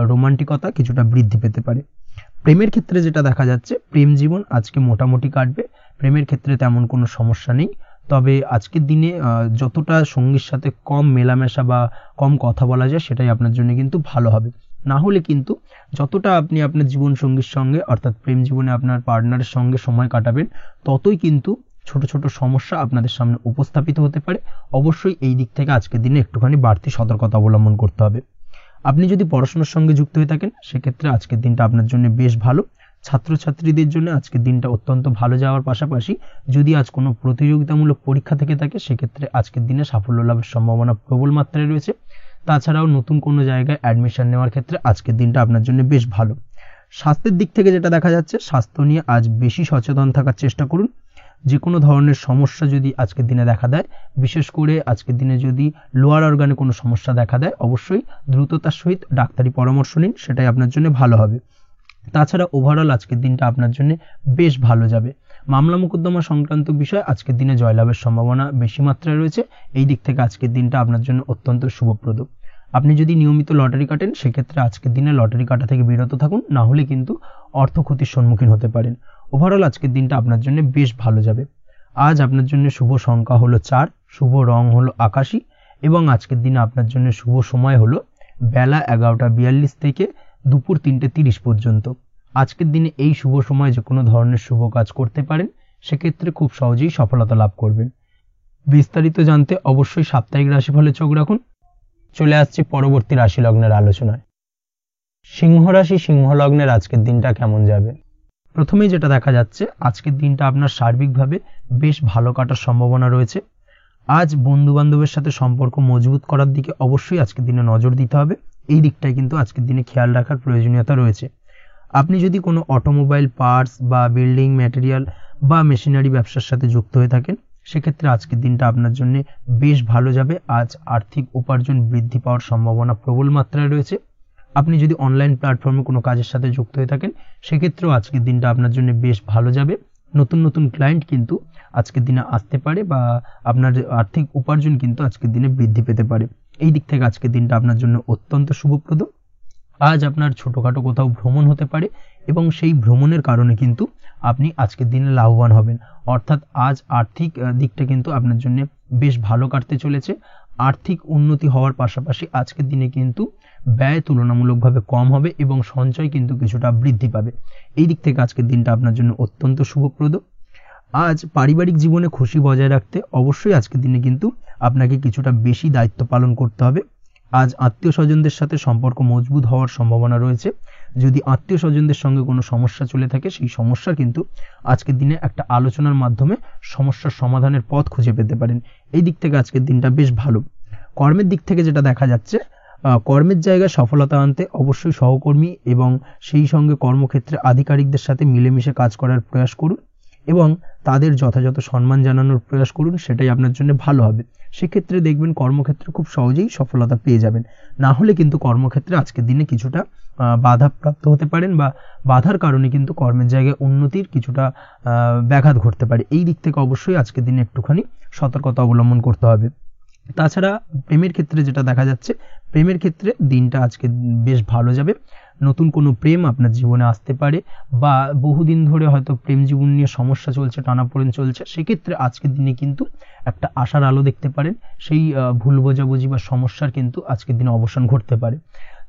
Speaker 1: রোমান্টিকতা কিছুটা বৃদ্ধি পেতে পারে। প্রেমের ক্ষেত্রে যেটা দেখা যাচ্ছে, প্রেম জীবন আজকে মোটামুটি কাটবে। প্রেমের ক্ষেত্রে তেমন কোনো সমস্যা নেই, তবে আজকের দিনে যতটা সঙ্গীর সাথে কম মেলামেশা বা কম কথা বলা যায় সেটাই আপনার জন্য কিন্তু ভালো হবে। না হলে কিন্তু যতটা আপনি আপনার জীবন সঙ্গীর সঙ্গে অর্থাৎ প্রেম জীবনে আপনার পার্টনারের সঙ্গে সময় কাটাবেন, ততই কিন্তু ছোট ছোট সমস্যা আপনাদের সামনে উপস্থাপিত হতে পারে। অবশ্যই এই দিক থেকে আজকের দিনে একটুখানি বাড়তি সতর্কতা অবলম্বন করতে হবে। আপনি যদি পড়াশোনার সঙ্গে যুক্ত হয়ে থাকেন সেক্ষেত্রে আজকের দিনটা আপনার জন্য বেশ ভালো। ছাত্রছাত্রীদের জন্য আজকের দিনটা অত্যন্ত ভালো যাওয়ার পাশাপাশি যদি আজ কোনো প্রতিযোগিতামূলক পরীক্ষা থেকে থাকে সেক্ষেত্রে আজকের দিনে সাফল্য লাভের সম্ভাবনা প্রবল মাত্রায় রয়েছে। তাছাড়াও নতুন কোনো জায়গায় অ্যাডমিশন নেওয়ার ক্ষেত্রে আজকের দিনটা আপনার জন্য বেশ ভালো। স্বাস্থ্যের দিক থেকে যেটা দেখা যাচ্ছে, স্বাস্থ্য নিয়ে আজ বেশি সচেতন থাকার চেষ্টা করুন। যে কোনো ধরনের সমস্যা যদি আজকের দিনে দেখা দেয়, বিশেষ করে আজকের দিনে যদি লোয়ার অর্গানে কোনো সমস্যা দেখা দেয়, অবশ্যই দ্রুততার সহিত ডাক্তারি পরামর্শ নিন, সেটাই আপনার জন্য ভালো হবে। তাছাড়া ওভারঅল আজকের দিনটা আপনার জন্য বেশ ভালো যাবে। মামলা মোকদ্দমা সংক্রান্ত বিষয় আজকের দিনে জয়লাভের সম্ভাবনা বেশি মাত্রায় রয়েছে। এই দিক থেকে আজকের দিনটা আপনার জন্য অত্যন্ত শুভপ্রদ। আপনি যদি নিয়মিত লটারি কাটেন সেক্ষেত্রে আজকের দিনে লটারি কাটা থেকে বিরত থাকুন, না হলে কিন্তু অর্থ ক্ষতির সম্মুখীন হতে পারেন। ওভারঅল আজকের দিনটা আপনার জন্য বেশ ভালো যাবে। আজ আপনার জন্য শুভ সংখ্যা হলো 4, শুভ রং হলো আকাশী এবং আজকের দিনে আপনার জন্য শুভ সময় হলো বেলা 11:42 থেকে দুপুর 3:30 পর্যন্ত। আজকের দিনে এই শুভ সময় যে কোনো ধরনের শুভ কাজ করতে পারেন, সেক্ষেত্রে খুব সহজেই সফলতা লাভ করবেন। বিস্তারিত জানতে অবশ্যই সাপ্তাহিক রাশিফলে চোখ রাখুন। চলে আসছি পরবর্তী রাশি লগ্নের আলোচনায়। সিংহ রাশি সিংহ লগ্নের আজকের দিনটা কেমন যাবে? প্রথমেই যেটা দেখা যাচ্ছে, আজকের দিনটা আপনার সার্বিকভাবে বেশ ভালো কাটার সম্ভাবনা রয়েছে। আজ বন্ধু বান্ধবের সাথে সম্পর্ক মজবুত করার দিকে অবশ্যই আজকের দিনে নজর দিতে হবে। এই দিকটাই কিন্তু আজকের দিনে খেয়াল রাখার প্রয়োজনীয়তা রয়েছে। আপনি যদি কোনো অটোমোবাইল পার্টস বা বিল্ডিং ম্যাটেরিয়াল বা মেশিনারি ব্যবসার সাথে যুক্ত হয়ে থাকেন সেক্ষেত্রে আজকের দিনটা আপনার জন্য বেশ ভালো যাবে। আজ আর্থিক উপার্জন বৃদ্ধি পাওয়ার সম্ভাবনা প্রবল মাত্রায় রয়েছে। আপনি যদি অনলাইন প্ল্যাটফর্মে কোনো কাজের সাথে যুক্ত হয়ে থাকেন সেক্ষেত্রেও আজকের দিনটা আপনার জন্য বেশ ভালো যাবে। নতুন নতুন ক্লায়েন্ট কিন্তু আজকের দিনে আসতে পারে বা আপনার আর্থিক উপার্জন কিন্তু আজকের দিনে বৃদ্ধি পেতে পারে। এই দিক থেকে আজকের দিনটা আপনার জন্য অত্যন্ত শুভপ্রদ। আজ আপনার ছোটোখাটো কোথাও ভ্রমণ হতে পারে এবং সেই ভ্রমণের কারণে কিন্তু আপনি আজকের দিনে লাভবান হবেন। অর্থাৎ আজ আর্থিক দিকটা কিন্তু আপনার জন্য বেশ ভালো কাটতে চলেছে। আর্থিক উন্নতি হওয়ার পাশাপাশি আজকের দিনে কিন্তু ব্যয় তুলনামূলকভাবে কম হবে এবং সঞ্চয় কিন্তু কিছুটা বৃদ্ধি পাবে। এই দিক থেকে আজকের দিনটা আপনার জন্য অত্যন্ত শুভপ্রদ। আজ পারিবারিক জীবনে খুশি বজায় রাখতে অবশ্যই আজকের দিনে কিন্তু আপনাকে কিছুটা বেশি দায়িত্ব পালন করতে হবে। আজ আত্মীয় স্বজনদের সাথে সম্পর্ক মজবুত হওয়ার সম্ভাবনা রয়েছে। যদি আত্মীয় স্বজনদের সঙ্গে কোনো সমস্যা চলে থাকে সেই সমস্যা কিন্তু আজকের দিনে একটা আলোচনার মাধ্যমে সমস্যার সমাধানের পথ খুঁজে পেতে পারেন। এই দিক থেকে আজকের দিনটা বেশ ভালো। কর্মের দিক থেকে যেটা দেখা যাচ্ছে, কর্মের জায়গায় সফলতা আনতে অবশ্যই সহকর্মী এবং সেই সঙ্গে কর্মক্ষেত্রে আধিকারিকদের সাথে মিলেমিশে কাজ করার প্রয়াস করুন। এবং তাদের যথাযথ সম্মান জানানোর প্রয়াস করুন, সেটাই আপনার জন্য ভালো হবে। সেক্ষেত্রে দেখবেন কর্মক্ষেত্রে খুব সহজেই সফলতা পেয়ে যাবেন। না হলে কিন্তু কর্মক্ষেত্রে আজকের দিনে কিছুটা বাধাপ্রাপ্ত হতে পারেন, বা বাধার কারণে কিন্তু কর্মের জায়গায় উন্নতির কিছুটা ব্যাঘাত ঘটতে পারে। এই দিক থেকে অবশ্যই আজকের দিনে একটুখানি সতর্কতা অবলম্বন করতে হবে। তাছাড়া প্রেমের ক্ষেত্রে যেটা দেখা যাচ্ছে, প্রেমের ক্ষেত্রে দিনটা আজকে বেশ ভালো যাবে। নতুন কোনো প্রেম আপনার জীবনে আসতে পারে, বা বহুদিন ধরে হয়তো প্রেম জীবন নিয়ে সমস্যা চলছে, টানাপোড়েন চলছে, সেক্ষেত্রে আজকের দিনে কিন্তু একটা আশার আলো দেখতে পারেন। সেই ভুল বোঝাবুঝি বা সমস্যার কিন্তু আজকের দিনে অবসান ঘটতে পারে।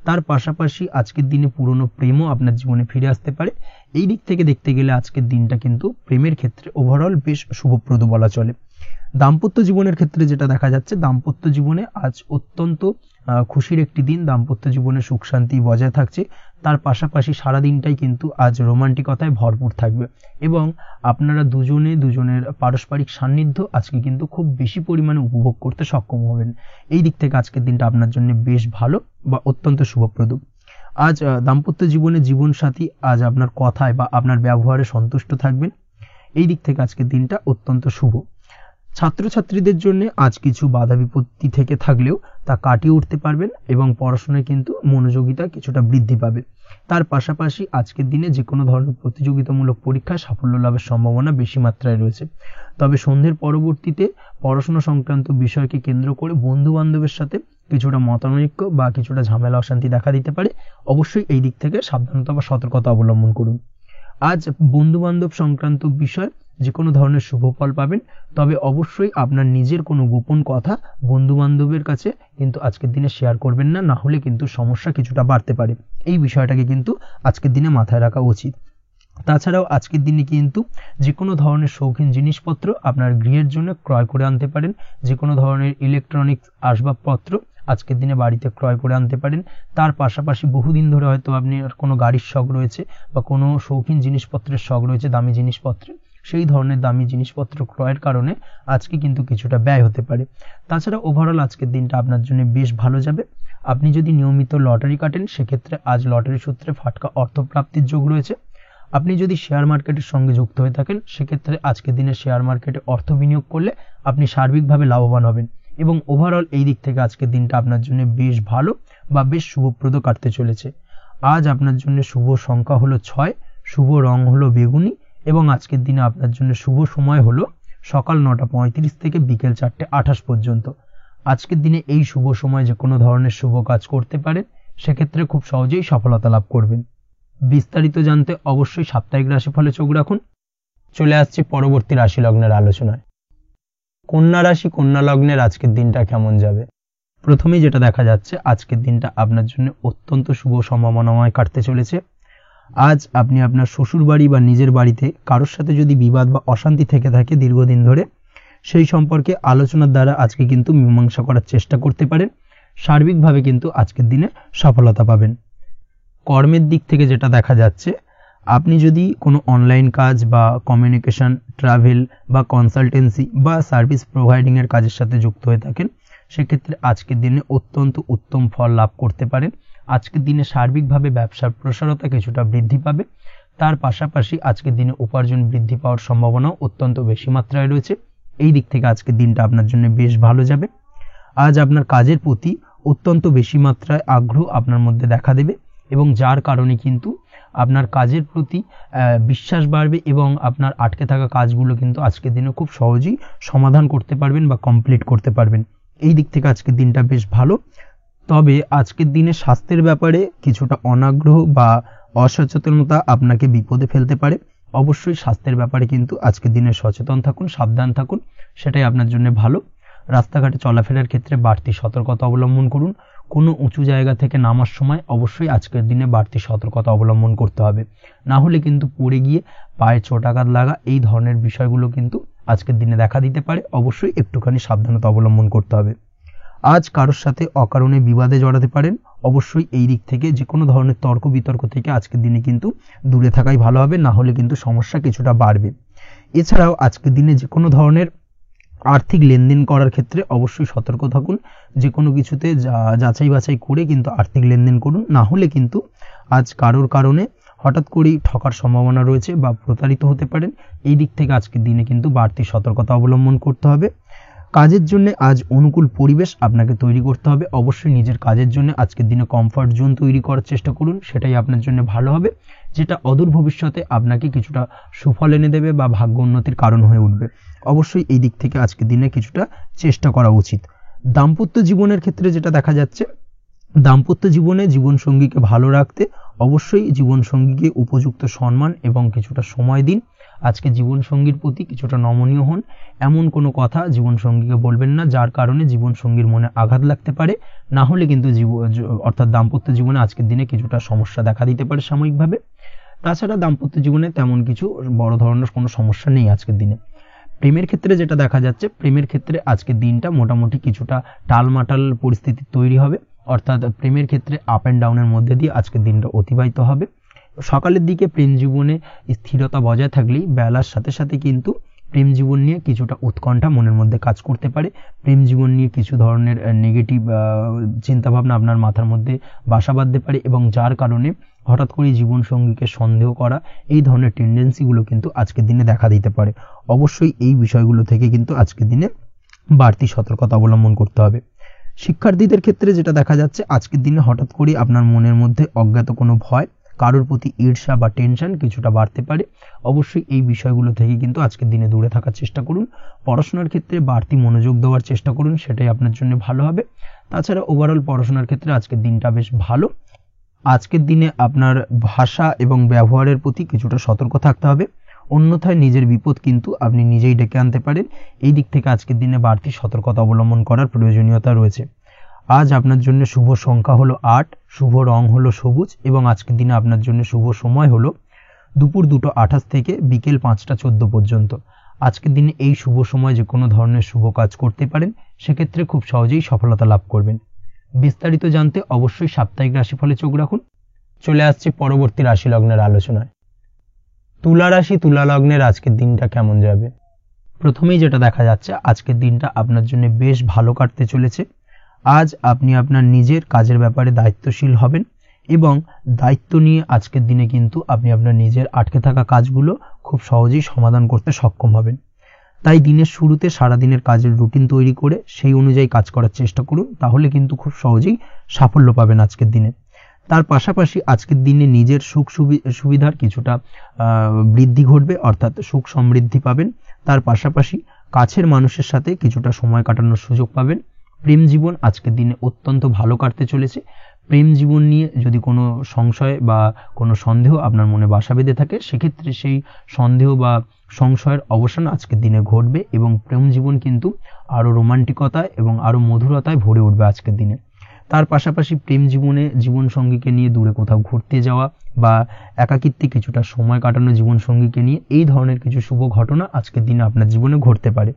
Speaker 1: তার পাশাপাশি আজকের দিনে পুরনো প্রেমও আপনার জীবনে ফিরে আসতে পারে। এই দিক থেকে দেখতে গেলে আজকের দিনটা কিন্তু প্রেমের ক্ষেত্রে ওভারঅল বেশ শুভপ্রদ বলা চলে। দাম্পত্য জীবনের ক্ষেত্রে যেটা দেখা যাচ্ছে, দাম্পত্য জীবনে আজ অত্যন্ত খুশির একটি দিন। দাম্পত্য জীবনে সুখ শান্তি বজায় থাকছে। তার পাশাপাশি সারা দিনটাই কিন্তু আজ রোমান্টিকতায় ভরপুর থাকবে, এবং আপনারা দুজনের পারস্পরিক সান্নিধ্য আজকে কিন্তু খুব বেশি পরিমাণে উপভোগ করতে সক্ষম হবেন। এই দিক থেকে আজকের দিনটা আপনার জন্য বেশ ভালো বা অত্যন্ত শুভপ্রদ। আজ দাম্পত্য জীবনে জীবনসাথী আজ আপনার কথায় বা আপনার ব্যবহারে সন্তুষ্ট থাকবেন। এই দিক থেকে আজকের দিনটা অত্যন্ত শুভ। ছাত্রছাত্রীদের জন্য আজ কিছু বাধা বিপত্তি থেকে থাকলেও তা কাটিয়ে উঠতে পারবেন, এবং পড়াশোনায় কিন্তু মনোযোগিতা কিছুটা বৃদ্ধি পাবে। তার পাশাপাশি আজকের দিনে যে কোনো ধরনের প্রতিযোগিতামূলক পরীক্ষায় সাফল্য লাভের সম্ভাবনা বেশি মাত্রায় রয়েছে। তবে সন্ধ্যের পরবর্তীতে পড়াশোনা সংক্রান্ত বিষয়কে কেন্দ্র করে বন্ধু বান্ধবের সাথে কিছুটা মতানৈক্য বা কিছুটা ঝামেলা অশান্তি দেখা দিতে পারে। অবশ্যই এই দিক থেকে সাবধানতা বা সতর্কতা অবলম্বন করুন। আজ বন্ধু বান্ধব সংক্রান্ত বিষয় যে কোনো ধরনের শুভ ফল পাবেন, তবে অবশ্যই আপনার নিজের কোনো গোপন কথা বন্ধু বান্ধবের কাছে কিন্তু আজকের দিনে শেয়ার করবেন না, না হলে কিন্তু সমস্যা কিছুটা বাড়তে পারে। এই বিষয়টাকে কিন্তু আজকের দিনে মাথায় রাখা উচিত। তাছাড়াও আজকের দিনে কিন্তু যে কোনো ধরনের শৌখিন জিনিসপত্র আপনার গৃহের জন্য ক্রয় করে আনতে পারেন। যে কোনো ধরনের ইলেকট্রনিক্স আসবাবপত্র আজকের দিনে বাড়িতে ক্রয় করে আনতে পারেন। তার পাশাপাশি বহুদিন ধরে হয়তো আপনি কোনো গাড়ির শখ রয়েছে বা কোনো শৌখিন জিনিসপত্রের শখ রয়েছে, দামি জিনিসপত্রের, সেই ধরনের দামি জিনিসপত্র ক্রয়ের কারণে আজকে কিন্তু কিছুটা ব্যয় হতে পারে। তাছাড়া ওভারঅল আজকের দিনটা আপনার জন্য বেশ ভালো যাবে। আপনি যদি নিয়মিত লটারি কাটেন, সেক্ষেত্রে আজ লটারি সূত্রে ফাটকা অর্থপ্রাপ্তির যোগ রয়েছে। আপনি যদি শেয়ার মার্কেটের সঙ্গে যুক্ত হয়ে থাকেন, সেক্ষেত্রে আজকের দিনে শেয়ার মার্কেটে অর্থ বিনিয়োগ করলে আপনি সার্বিকভাবে লাভবান হবেন, এবং ওভারঅল এই দিক থেকে আজকের দিনটা আপনার জন্য বেশ ভালো বা বেশ শুভপ্রদ কাটতে চলেছে। আজ আপনার জন্য শুভ সংখ্যা হলো 6, শুভ রং হলো বেগুনি, এবং আজকের দিনে আপনার জন্য শুভ সময় হলো সকাল 9:35 থেকে বিকেল 4:28 পর্যন্ত। আজকের দিনে এই শুভ সময় যে কোনো ধরনের শুভ কাজ করতে পারেন, সেক্ষেত্রে খুব সহজেই সফলতা লাভ করবেন। বিস্তারিত জানতে অবশ্যই সাপ্তাহিক রাশিফলে চোখ রাখুন। চলে আসছে পরবর্তী রাশি লগ্নের আলোচনায়। কন্যা রাশি, কন্যা লগ্নের আজকের দিনটা কেমন যাবে? প্রথমেই যেটা দেখা যাচ্ছে, আজকের দিনটা আপনার জন্য অত্যন্ত শুভ সম্ভাবনাময় কাটতে চলেছে। আজ আপনি আপনার শ্বশুর বাড়ি বা নিজের বাড়িতে কারোর সাথে যদি বিবাদ বা অশান্তি থেকে থাকে দীর্ঘদিন ধরে, সেই সম্পর্কে আলোচনার দ্বারা আজকে কিন্তু মীমাংসা করার চেষ্টা করতে পারেন। সার্বিকভাবে কিন্তু আজকের দিনে সফলতা পাবেন। কর্মের দিক থেকে যেটা দেখা যাচ্ছে, আপনি যদি কোনো অনলাইন কাজ বা কমিউনিকেশন, ট্রাভেল বা কনসালটেন্সি বা সার্ভিস প্রোভাইডিংয়ের কাজের সাথে যুক্ত হয়ে থাকেন, সেক্ষেত্রে আজকের দিনে অত্যন্ত উত্তম ফল লাভ করতে পারেন। আজকের দিনে সার্বিকভাবে ব্যবসার প্রসারতা কিছুটা বৃদ্ধি পাবে। তার পাশাপাশি আজকের দিনে উপার্জন বৃদ্ধি পাওয়ার সম্ভাবনাও অত্যন্ত বেশি মাত্রায় রয়েছে। এই দিক থেকে আজকের দিনটা আপনার জন্য বেশ ভালো যাবে। আজ আপনার কাজের প্রতি অত্যন্ত বেশি মাত্রায় আগ্রহ আপনার মধ্যে দেখা দেবে, এবং যার কারণে কিন্তু আপনার কাজের প্রতি বিশ্বাস বাড়বে, এবং আপনার আটকে থাকা কাজগুলো কিন্তু আজকের দিনে খুব সহজেই সমাধান করতে পারবেন বা কমপ্লিট করতে পারবেন। এই দিক থেকে আজকের দিনটা বেশ ভালো। তবে আজকের দিনে স্বাস্থ্যের ব্যাপারে কিছুটা অনাগ্রহ বা অসচেতনতা আপনাকে বিপদে ফেলতে পারে। অবশ্যই স্বাস্থ্যের ব্যাপারে কিন্তু আজকের দিনে সচেতন থাকুন, সাবধান থাকুন, সেটাই আপনার জন্য ভালো। রাস্তাঘাটে চলাফেরার ক্ষেত্রে বাড়তি সতর্কতা অবলম্বন করুন। কোনো উঁচু জায়গা থেকে নামার সময় অবশ্যই আজকের দিনে বাড়তি সতর্কতা অবলম্বন করতে হবে, না হলে কিন্তু পড়ে গিয়ে পায়ে চোটাঘাত লাগা এই ধরনের বিষয়গুলো কিন্তু আজকের দিনে দেখা দিতে পারে। অবশ্যই একটুখানি সাবধানতা অবলম্বন করতে হবে। আজ কারোর সাথে অকারণে বিবাদে জড়াতে পারেন। অবশ্যই এই দিক থেকে যে কোনো ধরনের তর্ক বিতর্ক থেকে আজকের দিনে কিন্তু দূরে থাকাই ভালো হবে, না হলে কিন্তু সমস্যা কিছুটা বাড়বে। এছাড়াও আজকের দিনে যে কোনো ধরনের আর্থিক লেনদেন করার ক্ষেত্রে অবশ্যই সতর্ক থাকুন। যে কোনো কিছুতে যাচাই বাছাই করে কিন্তু আর্থিক লেনদেন করুন, না হলে কিন্তু আজ কারোর কারণে হঠাৎ করেই ঠকার সম্ভাবনা রয়েছে বা প্রতারিত হতে পারেন। এই দিক থেকে আজকের দিনে কিন্তু বাড়তি সতর্কতা অবলম্বন করতে হবে। কাজের জন্য আজ অনুকূল পরিবেশ আপনাকে তৈরি করতে হবে। অবশ্যই নিজের কাজের জন্য আজকের দিনে কমফর্ট জোন তৈরি করার চেষ্টা করুন, সেটাই আপনার জন্য ভালো হবে, যেটা অদূর ভবিষ্যতে আপনাকে কিছুটা সুফল এনে দেবে বা ভাগ্য উন্নতির কারণ হয়ে উঠবে। অবশ্যই এই দিক থেকে আজকের দিনে কিছুটা চেষ্টা করা উচিত। দাম্পত্য জীবনের ক্ষেত্রে যেটা দেখা যাচ্ছে, দাম্পত্য জীবনে জীবনসঙ্গীকে ভালো রাখতে অবশ্যই জীবনসঙ্গীকে উপযুক্ত সম্মান এবং কিছুটা সময় দিন। আজকে জীবনসঙ্গীর প্রতি কিছুটা নমনীয় হন। এমন কোনো কথা জীবনসঙ্গীকে বলবেন না যার কারণে জীবনসঙ্গীর মনে আঘাত লাগতে পারে, না হলে কিন্তু অর্থাৎ দাম্পত্য জীবনে আজকের দিনে কিছুটা সমস্যা দেখা দিতে পারে সাময়িকভাবে। তাছাড়া দাম্পত্য জীবনে তেমন কিছু বড় ধরনের কোনো সমস্যা নেই আজকের দিনে। প্রেমের ক্ষেত্রে যেটা দেখা যাচ্ছে, প্রেমের ক্ষেত্রে আজকের দিনটা মোটামুটি কিছুটা টালমাটাল পরিস্থিতি তৈরি হবে, অর্থাৎ প্রেমের ক্ষেত্রে আপ অ্যান্ড ডাউনের মধ্যে দিয়ে আজকের দিনটা অতিবাহিত হবে। সকালের দিকে প্রেম জীবনে স্থিরতা বজায় থাকলেই বেলার সাথে সাথে কিন্তু প্রেম জীবন নিয়ে কিছুটা উৎকণ্ঠা মনের মধ্যে কাজ করতে পারে। প্রেম জীবন নিয়ে কিছু ধরনের নেগেটিভ চিন্তাভাবনা আপনার মাথার মধ্যে বাসা বাঁধতে পারে এবং যার কারণে হঠাৎ করে জীবনসঙ্গীকে সন্দেহ করা, এই ধরনের টেন্ডেন্সিগুলো কিন্তু আজকের দিনে দেখা দিতে পারে। অবশ্যই এই বিষয়গুলো থেকে কিন্তু আজকের দিনে বাড়তি সতর্কতা অবলম্বন করতে হবে। শিক্ষার্থীদের ক্ষেত্রে যেটা দেখা যাচ্ছে, আজকের দিনে হঠাৎ করে আপনার মনের মধ্যে অজ্ঞাত কোনো ভয়, কারোর প্রতি ঈর্ষা বা টেনশন কিছুটা বাড়তে পারে। অবশ্যই এই বিষয়গুলো থেকে কিন্তু আজকের দিনে দূরে থাকার চেষ্টা করুন। পড়াশোনার ক্ষেত্রে বাড়তি মনোযোগ দেওয়ার চেষ্টা করুন, সেটাই আপনার জন্য ভালো হবে। তাছাড়া ওভারঅল পড়াশোনার ক্ষেত্রে আজকের দিনটা বেশ ভালো। আজকের দিনে আপনার ভাষা এবং ব্যবহারের প্রতি কিছুটা সতর্ক থাকতে হবে, অন্যথায় নিজের বিপদ কিন্তু আপনি নিজেই ডেকে আনতে পারেন। এই দিক থেকে আজকের দিনে বাড়তি সতর্কতা অবলম্বন করার প্রয়োজনীয়তা রয়েছে। আজ আপনার জন্য শুভ সংখ্যা হলো 8, শুভ রং হলো সবুজ এবং আজকের দিনে আপনার জন্য শুভ সময় হলো দুপুর 2:28 থেকে বিকেল 5:14 পর্যন্ত। আজকের দিনে এই শুভ সময় যে কোনো ধরনের শুভ কাজ করতে পারেন, সেক্ষেত্রে খুব সহজেই সফলতা লাভ করবেন। বিস্তারিত জানতে অবশ্যই সাপ্তাহিক রাশিফলে চোখ রাখুন। চলে আসছে পরবর্তী রাশি লগ্নের আলোচনায়। তুলা রাশি, তুলা লগ্নের আজকের দিনটা কেমন যাবে? প্রথমেই যেটা দেখা যাচ্ছে, আজকের দিনটা আপনার জন্য বেশ ভালো কাটতে চলেছে। আজ আপনি আপনার নিজের কাজের ব্যাপারে দায়িত্বশীল হবেন এবং দায়িত্ব নিয়ে আজকের দিনে কিন্তু আপনি আপনার নিজের আটকে থাকা কাজগুলো খুব সহজেই সমাধান করতে সক্ষম হবেন। তাই দিনের শুরুতে সারাদিনের কাজের রুটিন তৈরি করে সেই অনুযায়ী কাজ করার চেষ্টা করুন, তাহলে কিন্তু খুব সহজেই সাফল্য পাবেন আজকের দিনে। তার পাশাপাশি আজকের দিনে নিজের সুখ সুবিধার কিছুটা বৃদ্ধি ঘটবে, অর্থাৎ সুখ সমৃদ্ধি পাবেন। তার পাশাপাশি কাছের মানুষের সাথে কিছুটা সময় কাটানোর সুযোগ পাবেন। প্রেম জীবন আজকের দিনে অত্যন্ত ভালো কাটতে চলেছে। প্রেম জীবন নিয়ে যদি কোনো সংশয় বা কোনো সন্দেহ আপনার মনে বাসা বেঁধে থাকে, সেক্ষেত্রে সেই সন্দেহ বা সংশয়ের অবসান আজকের দিনে ঘটবে এবং প্রেম জীবন কিন্তু আরও রোমান্টিকতায় এবং আরও মধুরতায় ভরে উঠবে আজকের দিনে। তার পাশাপাশি প্রেম জীবনে জীবনসঙ্গীকে নিয়ে দূরে কোথাও ঘুরতে যাওয়া বা একাকিত্বে কিছুটা সময় কাটানো জীবনসঙ্গীকে নিয়ে, এই ধরনের কিছু শুভ ঘটনা আজকের দিনে আপনার জীবনে ঘটতে পারে।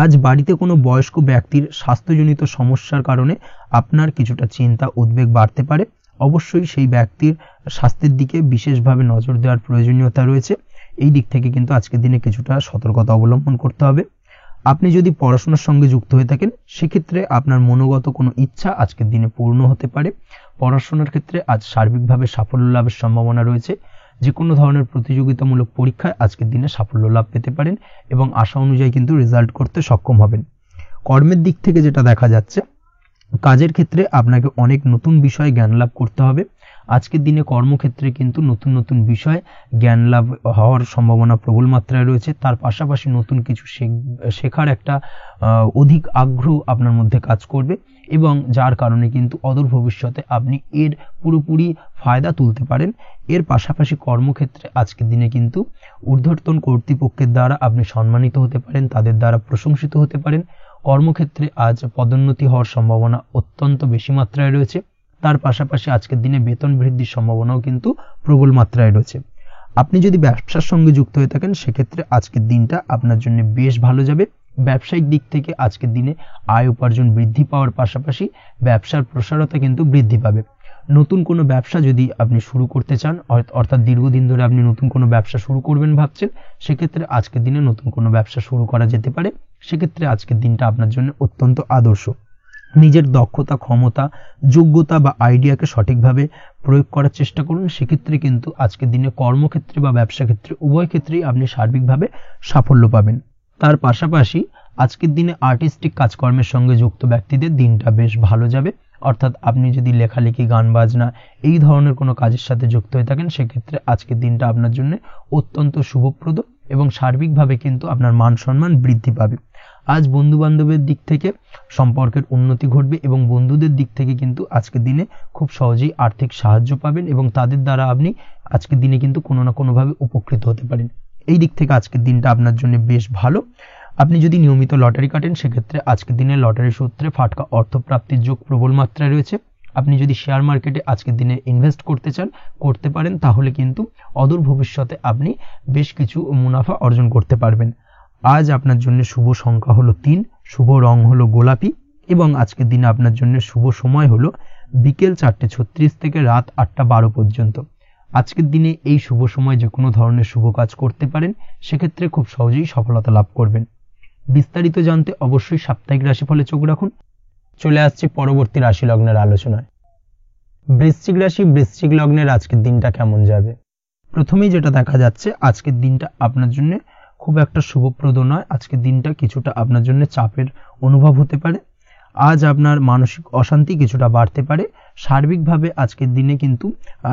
Speaker 1: আজ বাড়িতে কোনো বয়স্ক ব্যক্তির স্বাস্থ্যজনিত সমস্যার কারণে আপনার কিছুটা চিন্তা উদ্বেগ বাড়তে পারে। অবশ্যই সেই ব্যক্তির স্বাস্থ্যের দিকে বিশেষভাবে নজর দেওয়ার প্রয়োজনীয়তা রয়েছে। এই দিক থেকে কিন্তু আজকের দিনে কিছুটা সতর্কতা অবলম্বন করতে হবে। আপনি যদি পড়াশোনার সঙ্গে যুক্ত হয়ে থাকেন, সেক্ষেত্রে আপনার মনোগত কোনো ইচ্ছা আজকের দিনে পূর্ণ হতে পারে। পড়াশোনার ক্ষেত্রে আজ সার্বিকভাবে সাফল্য লাভের সম্ভাবনা রয়েছে। যে কোনো ধরনের প্রতিযোগিতামূলক পরীক্ষায় আজকের দিনে সাফল্য লাভ পেতে পারেন এবং আশা অনুযায়ী কিন্তু রেজাল্ট করতে সক্ষম হবেন। কর্মের দিক থেকে যেটা দেখা যাচ্ছে, কাজের ক্ষেত্রে আপনাকে অনেক নতুন বিষয়ে জ্ঞান লাভ করতে হবে। আজকের দিনে কর্মক্ষেত্রে কিন্তু নতুন নতুন বিষয় জ্ঞান লাভ হওয়ার সম্ভাবনা প্রবল মাত্রায় রয়েছে। তার পাশাপাশি নতুন কিছু শেখার একটা অধিক আগ্রহ আপনার মধ্যে কাজ করবে এবং যার কারণে কিন্তু অদূর ভবিষ্যতে আপনি এর পুরোপুরি ফায়দা তুলতে পারেন। এর পাশাপাশি কর্মক্ষেত্রে আজকের দিনে কিন্তু ঊর্ধ্বতন কর্তৃপক্ষের দ্বারা আপনি সম্মানিত হতে পারেন, তাদের দ্বারা প্রশংসিত হতে পারেন। কর্মক্ষেত্রে আজ পদোন্নতি হওয়ার সম্ভাবনা অত্যন্ত বেশি মাত্রায় রয়েছে। তার পাশাপাশি আজকের দিনে বেতন বৃদ্ধির সম্ভাবনাও কিন্তু প্রবল মাত্রায় রয়েছে। আপনি যদি ব্যবসার সঙ্গে যুক্ত হয়ে থাকেন, সেক্ষেত্রে আজকের দিনটা আপনার জন্য বেশ ভালো যাবে। ব্যবসায়িক দিক থেকে আজকের দিনে আয় উপার্জন বৃদ্ধি পাওয়ার পাশাপাশি ব্যবসার প্রসারতা কিন্তু বৃদ্ধি পাবে। নতুন কোনো ব্যবসা যদি আপনি শুরু করতে চান, অর্থাৎ দীর্ঘদিন ধরে আপনি নতুন কোনো ব্যবসা শুরু করবেন ভাবছেন, সেক্ষেত্রে আজকের দিনে নতুন কোনো ব্যবসা শুরু করা যেতে পারে। সেক্ষেত্রে আজকের দিনটা আপনার জন্য অত্যন্ত আদর্শ। নিজের দক্ষতা, ক্ষমতা, যোগ্যতা বা আইডিয়াকে সঠিকভাবে প্রয়োগ করার চেষ্টা করুন। সেক্ষেত্রে কিন্তু আজকের দিনে কর্মক্ষেত্রে বা ব্যবসা ক্ষেত্রে উভয় ক্ষেত্রেই আপনি সার্বিকভাবে সাফল্য পাবেন। তার পাশাপাশি আজকের দিনে আর্টিস্টিক কাজকর্মের সঙ্গে যুক্ত ব্যক্তিদের দিনটা বেশ ভালো যাবে। অর্থাৎ আপনি যদি লেখালেখি, গান বাজনা এই ধরনের কোনো কাজের সাথে যুক্ত হয়ে থাকেন, সেক্ষেত্রে আজকের দিনটা আপনার জন্য অত্যন্ত শুভপ্রদ এবং সার্বিকভাবে কিন্তু আপনার মান সম্মান বৃদ্ধি পাবে। আজ বন্ধু বান্ধবের দিক থেকে সম্পর্কের উন্নতি ঘটবে এবং বন্ধুদের দিক থেকে কিন্তু আজকের দিনে খুব সহজেই আর্থিক সাহায্য পাবেন এবং তাদের দ্বারা আপনি আজকের দিনে কিন্তু কোনো না কোনোভাবে উপকৃত হতে পারেন। এই দিক থেকে আজকের দিনটা আপনার জন্য বেশ ভালো। আপনি যদি নিয়মিত লটারি কাটেন, সেক্ষেত্রে আজকের দিনে লটারি সূত্রে ফাটকা অর্থপ্রাপ্তির যোগ প্রবল মাত্রায় রয়েছে। আপনি যদি শেয়ার মার্কেটে আজকের দিনে ইনভেস্ট করতে চান, করতে পারেন, তাহলে কিন্তু অদূর ভবিষ্যতে আপনি বেশ কিছু মুনাফা অর্জন করতে পারবেন। আজ আপনার জন্য শুভ সংখ্যা হলো 3, শুভ রং হলো গোলাপি এবং আজকের দিনে আপনার জন্য শুভ সময় হলো বিকেল 4:36 থেকে রাত 8:12 পর্যন্ত। আজকের দিনে এই শুভ সময় যে কোনো ধরনের শুভ কাজ করতে পারেন, সেক্ষেত্রে খুব সহজেই সফলতা লাভ করবেন। বিস্তারিত জানতে অবশ্যই সাপ্তাহিক রাশিফলে চোখ রাখুন। চলে আসছি পরবর্তী রাশি লগ্নের আলোচনায়। বৃশ্চিক রাশি, বৃশ্চিক লগ্নের আজকের দিনটা কেমন যাবে? প্রথমেই যেটা দেখা যাচ্ছে, আজকের দিনটা আপনার জন্য খুব একটা শুভপ্রদ নয়। আজকের দিনটা কিছুটা আপনার জন্য চাপের অনুভব হতে পারে। আজ আপনার মানসিক অশান্তি কিছুটা বাড়তে পারে। সার্বিকভাবে আজকের দিনে কিন্তু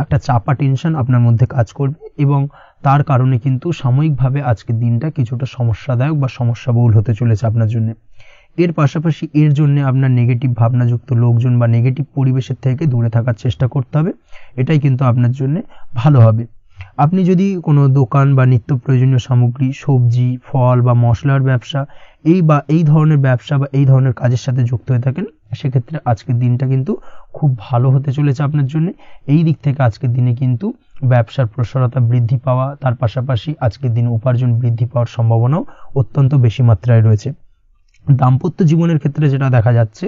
Speaker 1: একটা চাপা টেনশন আপনার মধ্যে কাজ করবে এবং তার কারণে কিন্তু সাময়িকভাবে আজকের দিনটা কিছুটা সমস্যাদায়ক বা সমস্যাবহুল হতে চলেছে আপনার জন্য। এর পাশাপাশি এর জন্য আপনার নেগেটিভ ভাবনাযুক্ত লোকজন বা নেগেটিভ পরিবেশের থেকে দূরে থাকার চেষ্টা করতে হবে। এটাই কিন্তু আপনার জন্য ভালো হবে। আপনি যদি কোনো দোকান বা নিত্য প্রয়োজনীয় সামগ্রী, সবজি, ফল বা মশলার ব্যবসা এই ধরনের ব্যবসা বা এই ধরনের কাজের সাথে যুক্ত হয়ে থাকেন, সেক্ষেত্রে আজকের দিনটা কিন্তু খুব ভালো হতে চলেছে আপনার জন্য। এই দিক থেকে আজকের দিনে কিন্তু ব্যবসার প্রসারতা বৃদ্ধি পাওয়া, তার পাশাপাশি আজকের দিনে উপার্জন বৃদ্ধি পাওয়ার সম্ভাবনাও অত্যন্ত বেশি মাত্রায় রয়েছে। দাম্পত্য জীবনের ক্ষেত্রে যেটা দেখা যাচ্ছে,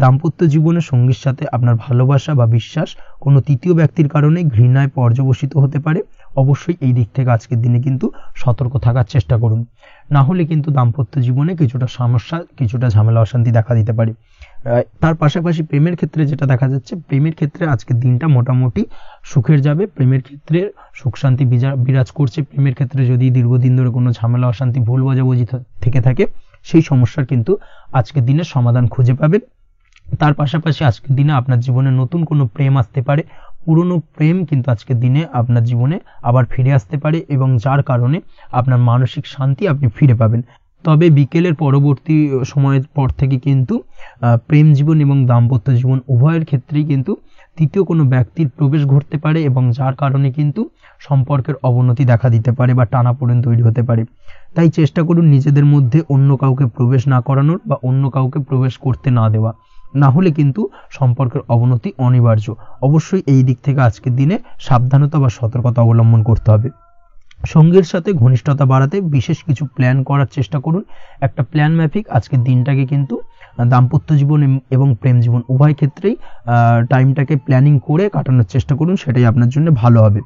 Speaker 1: দাম্পত্য জীবনে সঙ্গীর সাথে আপনার ভালোবাসা বা বিশ্বাস কোনো তৃতীয় ব্যক্তির কারণে ঘৃণায় পর্যবসিত হতে পারে। অবশ্যই এই দিক থেকে আজকের দিনে কিন্তু সতর্ক থাকার চেষ্টা করুন, না হলে কিন্তু দাম্পত্য জীবনে কিছুটা সমস্যা, কিছুটা ঝামেলা অশান্তি দেখা দিতে পারে। তার পাশাপাশি প্রেমের ক্ষেত্রে যেটা দেখা যাচ্ছে, প্রেমের ক্ষেত্রে আজকের দিনটা মোটামুটি সুখের যাবে। প্রেমের ক্ষেত্রে সুখ শান্তি বিরাজ করছে। প্রেমের ক্ষেত্রে যদি দীর্ঘদিন ধরে কোনো ঝামেলা অশান্তি, ভুল বোঝাবুঝি থেকে থাকে, সেই সমস্যার কিন্তু আজকের দিনে সমাধান খুঁজে পাবেন। তার পাশাপাশি আজকের দিনে আপনার জীবনে নতুন কোনো প্রেম আসতে পারে। পুরনো প্রেম কিন্তু আজকের দিনে আপনার জীবনে আবার ফিরে আসতে পারে এবং যার কারণে আপনার মানসিক শান্তি আপনি ফিরে পাবেন। তবে বিকেলের পরবর্তী সময়ের পর থেকে কিন্তু প্রেম জীবন এবং দাম্পত্য জীবন উভয়ের ক্ষেত্রেই কিন্তু তৃতীয় কোনো ব্যক্তির প্রবেশ ঘটতে পারে এবং যার কারণে কিন্তু সম্পর্কের অবনতি দেখা দিতে পারে বা টানাপোড়েন তৈরি হতে পারে। তাই চেষ্টা করুন নিজেদের মধ্যে অন্য কাউকে প্রবেশ না করানোর বা অন্য কাউকে প্রবেশ করতে না দেওয়া, না হলে কিন্তু সম্পর্কের অবনতি অনিবার্য। অবশ্যই এই দিক থেকে আজকের দিনে সাবধানতা বা সতর্কতা অবলম্বন করতে হবে। সঙ্গীর সাথে ঘনিষ্ঠতা বাড়াতে বিশেষ কিছু প্ল্যান করার চেষ্টা করুন। একটা প্ল্যান মাফিক আজকের দিনটাকে কিন্তু দাম্পত্য জীবন এবং প্রেম জীবন উভয় ক্ষেত্রেই টাইমটাকে প্ল্যানিং করে কাটানোর চেষ্টা করুন, সেটাই আপনার জন্য ভালো হবে।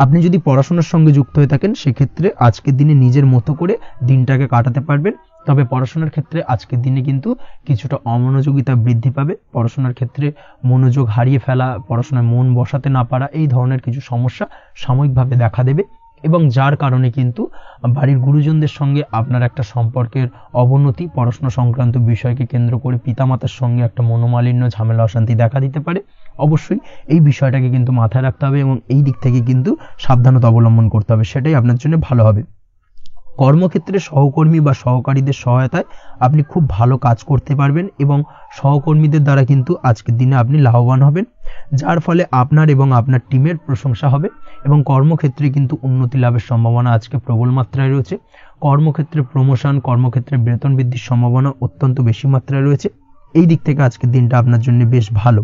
Speaker 1: আপনি যদি পড়াশোনার সঙ্গে যুক্ত হয়ে থাকেন, সেক্ষেত্রে আজকের দিনে নিজের মতো করে দিনটাকে কাটাতে পারবেন। তবে পড়াশোনার ক্ষেত্রে আজকের দিনে কিন্তু কিছুটা অমনোযোগিতা বৃদ্ধি পাবে। পড়াশোনার ক্ষেত্রে মনোযোগ হারিয়ে ফেলা, পড়াশোনায় মন বসাতে না পারা, এই ধরনের কিছু সমস্যা সাময়িকভাবে দেখা দেবে এবং যার কারণে কিন্তু বাড়ির গুরুজনদের সঙ্গে আপনার একটা সম্পর্কের অবনতি, পড়াশোনা সংক্রান্ত বিষয়কে কেন্দ্র করে পিতামাতার সঙ্গে একটা মনোমালিন্য, ঝামেলা অশান্তি দেখা দিতে পারে। অবশ্যই এই বিষয়টাকে কিন্তু মাথায় রাখতে হবে এবং এই দিক থেকে কিন্তু সাবধানতা অবলম্বন করতে হবে, সেটাই আপনার জন্য ভালো হবে। কর্মক্ষেত্রে সহকর্মী বা সহকারীদের সহায়তায় আপনি খুব ভালো কাজ করতে পারবেন এবং সহকর্মীদের দ্বারা কিন্তু আজকের দিনে আপনি লাভবান হবেন, যার ফলে আপনার এবং আপনার টিমের প্রশংসা হবে এবং কর্মক্ষেত্রে কিন্তু উন্নতি লাভের সম্ভাবনা আজকে প্রবল মাত্রায় রয়েছে। কর্মক্ষেত্রে প্রমোশন, কর্মক্ষেত্রে বেতন বৃদ্ধির সম্ভাবনা অত্যন্ত বেশি মাত্রায় রয়েছে। এই দিক থেকে আজকের দিনটা আপনার জন্য বেশ ভালো।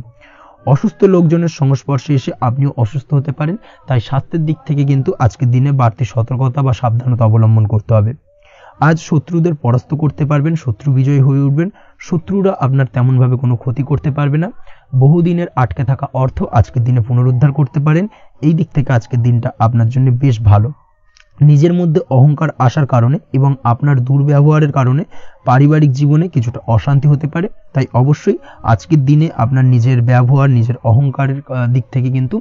Speaker 1: অসুস্থ লোকজনের সংস্পর্শে এসে আপনিও অসুস্থ হতে পারেন, তাই স্বাস্থ্যের দিক থেকে কিন্তু আজকের দিনে বাড়তি সতর্কতা বা সাবধানতা অবলম্বন করতে হবে। আজ শত্রুদের পরাস্ত করতে পারবেন, শত্রু বিজয়ী হয়ে উঠবেন। শত্রুরা আপনার তেমনভাবে কোনো ক্ষতি করতে পারবে না। বহুদিনের আটকে থাকা অর্থ আজকের দিনে পুনরুদ্ধার করতে পারেন। এই দিক থেকে আজকের দিনটা আপনার জন্য বেশ ভালো। নিজের মধ্যে অহংকার আসার কারণে এবং আপনার দুর্ব্যবহারের কারণে পারিবারিক জীবনে কিছুটা অশান্তি হতে পারে। তাই অবশ্যই আজকের দিনে আপনার নিজের ব্যবহার, নিজের অহংকারের দিক থেকে কিন্তু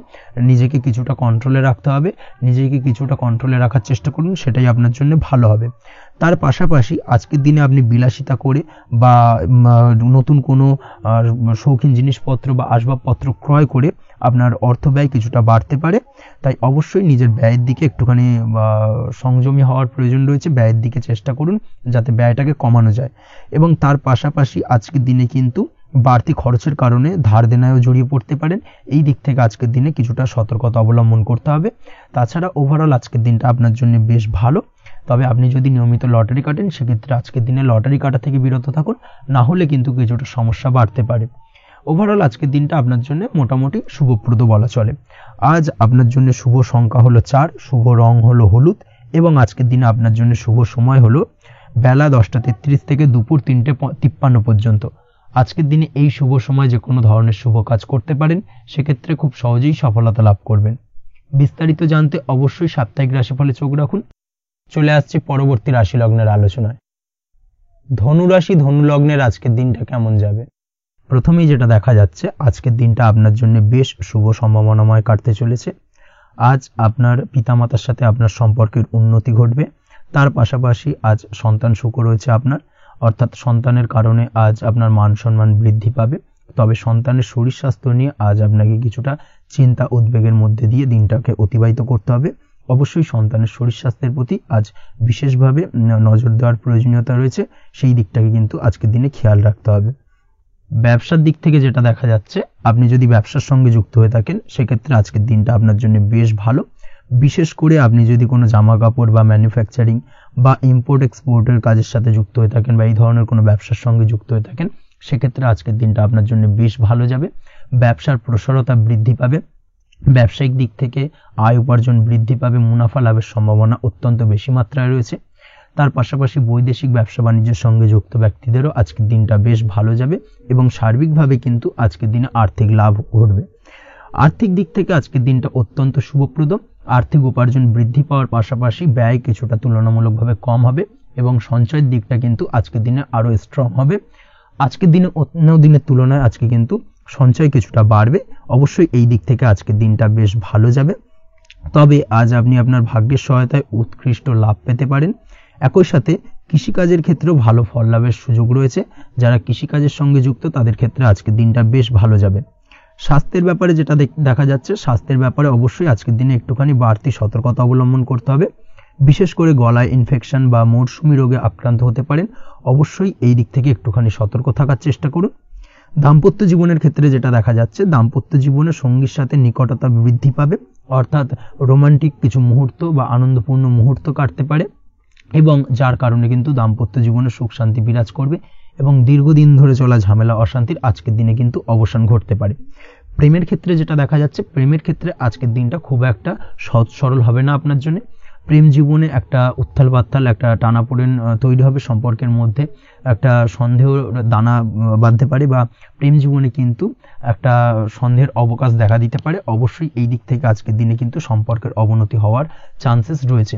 Speaker 1: নিজেকে কিছুটা কন্ট্রোলে রাখতে হবে। নিজেকে কিছুটা কন্ট্রোলে রাখার চেষ্টা করুন, সেটাই আপনার জন্য ভালো হবে। তার পাশাপাশি আজকের দিনে আপনি বিলাসিতা করে বা নতুন কোনো শৌখিন জিনিসপত্র বা আসবাবপত্র ক্রয় করে আপনার অর্থ ব্যয় কিছুটা বাড়তে পারে। তাই অবশ্যই নিজের ব্যয়ের দিকে একটুখানি সংযমী হওয়ার প্রয়োজন রয়েছে। ব্যয়ের দিকে চেষ্টা করুন যাতে ব্যয়টাকে কমানো যায়। এবং তার পাশাপাশি আজকের দিনে কিন্তু বাড়তি খরচের কারণে ধার দেনায়ও জড়িয়ে পড়তে পারেন। এই দিক থেকে আজকের দিনে কিছুটা সতর্কতা অবলম্বন করতে হবে। তাছাড়া ওভারঅল আজকের দিনটা আপনার জন্য বেশ ভালো। তবে আপনি যদি নিয়মিত লটারি কাটেন সেক্ষেত্রে আজকের দিনে লটারি কাটা থেকে বিরত থাকুন, না হলে কিন্তু কিছুটা সমস্যা বাড়তে পারে। ওভারঅল আজকের দিনটা আপনার জন্য মোটামুটি শুভপ্রদ বলা চলে। আজ আপনার জন্য শুভ সংখ্যা হলো 4, শুভ রং হলো হলুদ এবং আজকের দিনে আপনার জন্য শুভ সময় হলো বেলা 10:33 থেকে দুপুর 3:53 পর্যন্ত। আজকের দিনে এই শুভ সময় যে কোনো ধরনের শুভ কাজ করতে পারেন, সেক্ষেত্রে খুব সহজেই সফলতা লাভ করবেন। বিস্তারিত জানতে অবশ্যই সাপ্তাহিক রাশিফলে চোখ রাখুন। চলে আসছে পরবর্তী রাশি লগ্নের আলোচনায়। ধনুরাশি, ধনু লগ্নের আজকের দিনটা কেমন যাবে? প্রথমেই যেটা দেখা যাচ্ছে, আজকের দিনটা আপনার জন্য বেশ শুভ সম্ভাবনাময় কাটতে চলেছে। আজ আপনার পিতামাতার সাথে আপনার সম্পর্কের উন্নতি ঘটবে। তার পাশাপাশি আজ সন্তান সুখ রয়েছে আপনার, অর্থাৎ সন্তানের কারণে আজ আপনার মান সম্মান বৃদ্ধি পাবে। তবে সন্তানের শরীর স্বাস্থ্য নিয়ে আজ আপনাকে কিছুটা চিন্তা উদ্বেগের মধ্যে দিয়ে দিনটাকে অতিবাহিত করতে হবে। অবশ্যই সন্তানের শরীর স্বাস্থ্যের প্রতি আজ বিশেষভাবে নজর দেওয়ার প্রয়োজনীয়তা রয়েছে। সেই দিকটাকে কিন্তু আজকের দিনে খেয়াল রাখতে হবে। ব্যবসার দিক থেকে যেটা দেখা যাচ্ছে, আপনি যদি ব্যবসার সঙ্গে যুক্ত হয়ে থাকেন সেক্ষেত্রে আজকের দিনটা আপনার জন্য বেশ ভালো। বিশেষ করে আপনি যদি কোনো জামা কাপড় বা ম্যানুফ্যাকচারিং বা ইম্পোর্ট এক্সপোর্টের কাজের সাথে যুক্ত হয়ে থাকেন বা এই ধরনের কোনো ব্যবসার সঙ্গে যুক্ত হয়ে থাকেন, সেক্ষেত্রে আজকের দিনটা আপনার জন্য বেশ ভালো যাবে। ব্যবসার প্রসারতা বৃদ্ধি পাবে, ব্যবসায়িক দিক থেকে আয় উপার্জন বৃদ্ধি পাবে, মুনাফা লাভের সম্ভাবনা অত্যন্ত বেশি মাত্রায় রয়েছে। তার পাশাপাশি বৈদেশিক ব্যবসা বাণিজ্যের সঙ্গে যুক্ত ব্যক্তিদেরও আজকের দিনটা বেশ ভালো যাবে এবং সার্বিকভাবে কিন্তু আজকের দিনে আর্থিক লাভ ঘটবে। আর্থিক দিক থেকে আজকের দিনটা অত্যন্ত শুভপ্রদ। আর্থিক উপার্জন বৃদ্ধি পাওয়ার পাশাপাশি ব্যয় কিছুটা তুলনামূলকভাবে কম হবে এবং সঞ্চয়ের দিকটা কিন্তু আজকের দিনে আরো স্ট্রং হবে। আজকের দিনে অন্য দিনের তুলনায় আজকে কিন্তু সঞ্চয় কিছুটা বাড়বে। অবশ্যই এই দিক থেকে আজকের দিনটা বেশ ভালো যাবে। তবে আজ আপনি আপনার ভাগ্যের সহায়তায় উৎকৃষ্ট লাভ পেতে পারেন। একই সাথে কৃষিকাজের ক্ষেত্রেও ভালো ফল লাভের সুযোগ রয়েছে। যারা কৃষিকাজের সঙ্গে যুক্ত তাদের ক্ষেত্রে আজকের দিনটা বেশ ভালো যাবে। স্বাস্থ্যের ব্যাপারে যেটা দেখা যাচ্ছে, স্বাস্থ্যের ব্যাপারে অবশ্যই আজকের দিনে একটুখানি বাড়তি সতর্কতা অবলম্বন করতে হবে। বিশেষ করে গলায় ইনফেকশন বা মৌসুমী রোগে আক্রান্ত হতে পারেন। অবশ্যই এই দিক থেকে একটুখানি সতর্ক থাকার চেষ্টা করুন। দাম্পত্য জীবনের ক্ষেত্রে যেটা দেখা যাচ্ছে, দাম্পত্য জীবনে সঙ্গীর সাথে নিকটতা বৃদ্ধি পাবে, অর্থাৎ রোমান্টিক কিছু মুহূর্ত বা আনন্দপূর্ণ মুহূর্ত কাটতে পারে এবং যার কারণে কিন্তু দাম্পত্য জীবনে সুখ শান্তি বিরাজ করবে এবং দীর্ঘদিন ধরে চলা ঝামেলা অশান্তির আজকের দিনে কিন্তু অবসান ঘটতে পারে। প্রেমের ক্ষেত্রে যেটা দেখা যাচ্ছে, প্রেমের ক্ষেত্রে আজকের দিনটা খুব একটা সহজ সরল হবে না আপনার জন্য। প্রেম জীবনে একটা উত্থাল পাত্তাল, একটা টানাপোড়েন তৈরি হবে সম্পর্কের মধ্যে, একটা সন্দেহ দানা বাঁধতে পারে বা প্রেম জীবনে কিন্তু একটা সন্দেহের অবকাশ দেখা দিতে পারে। অবশ্যই এই দিক থেকে আজকের দিনে কিন্তু সম্পর্কের অবনতি হওয়ার চান্সেস রয়েছে।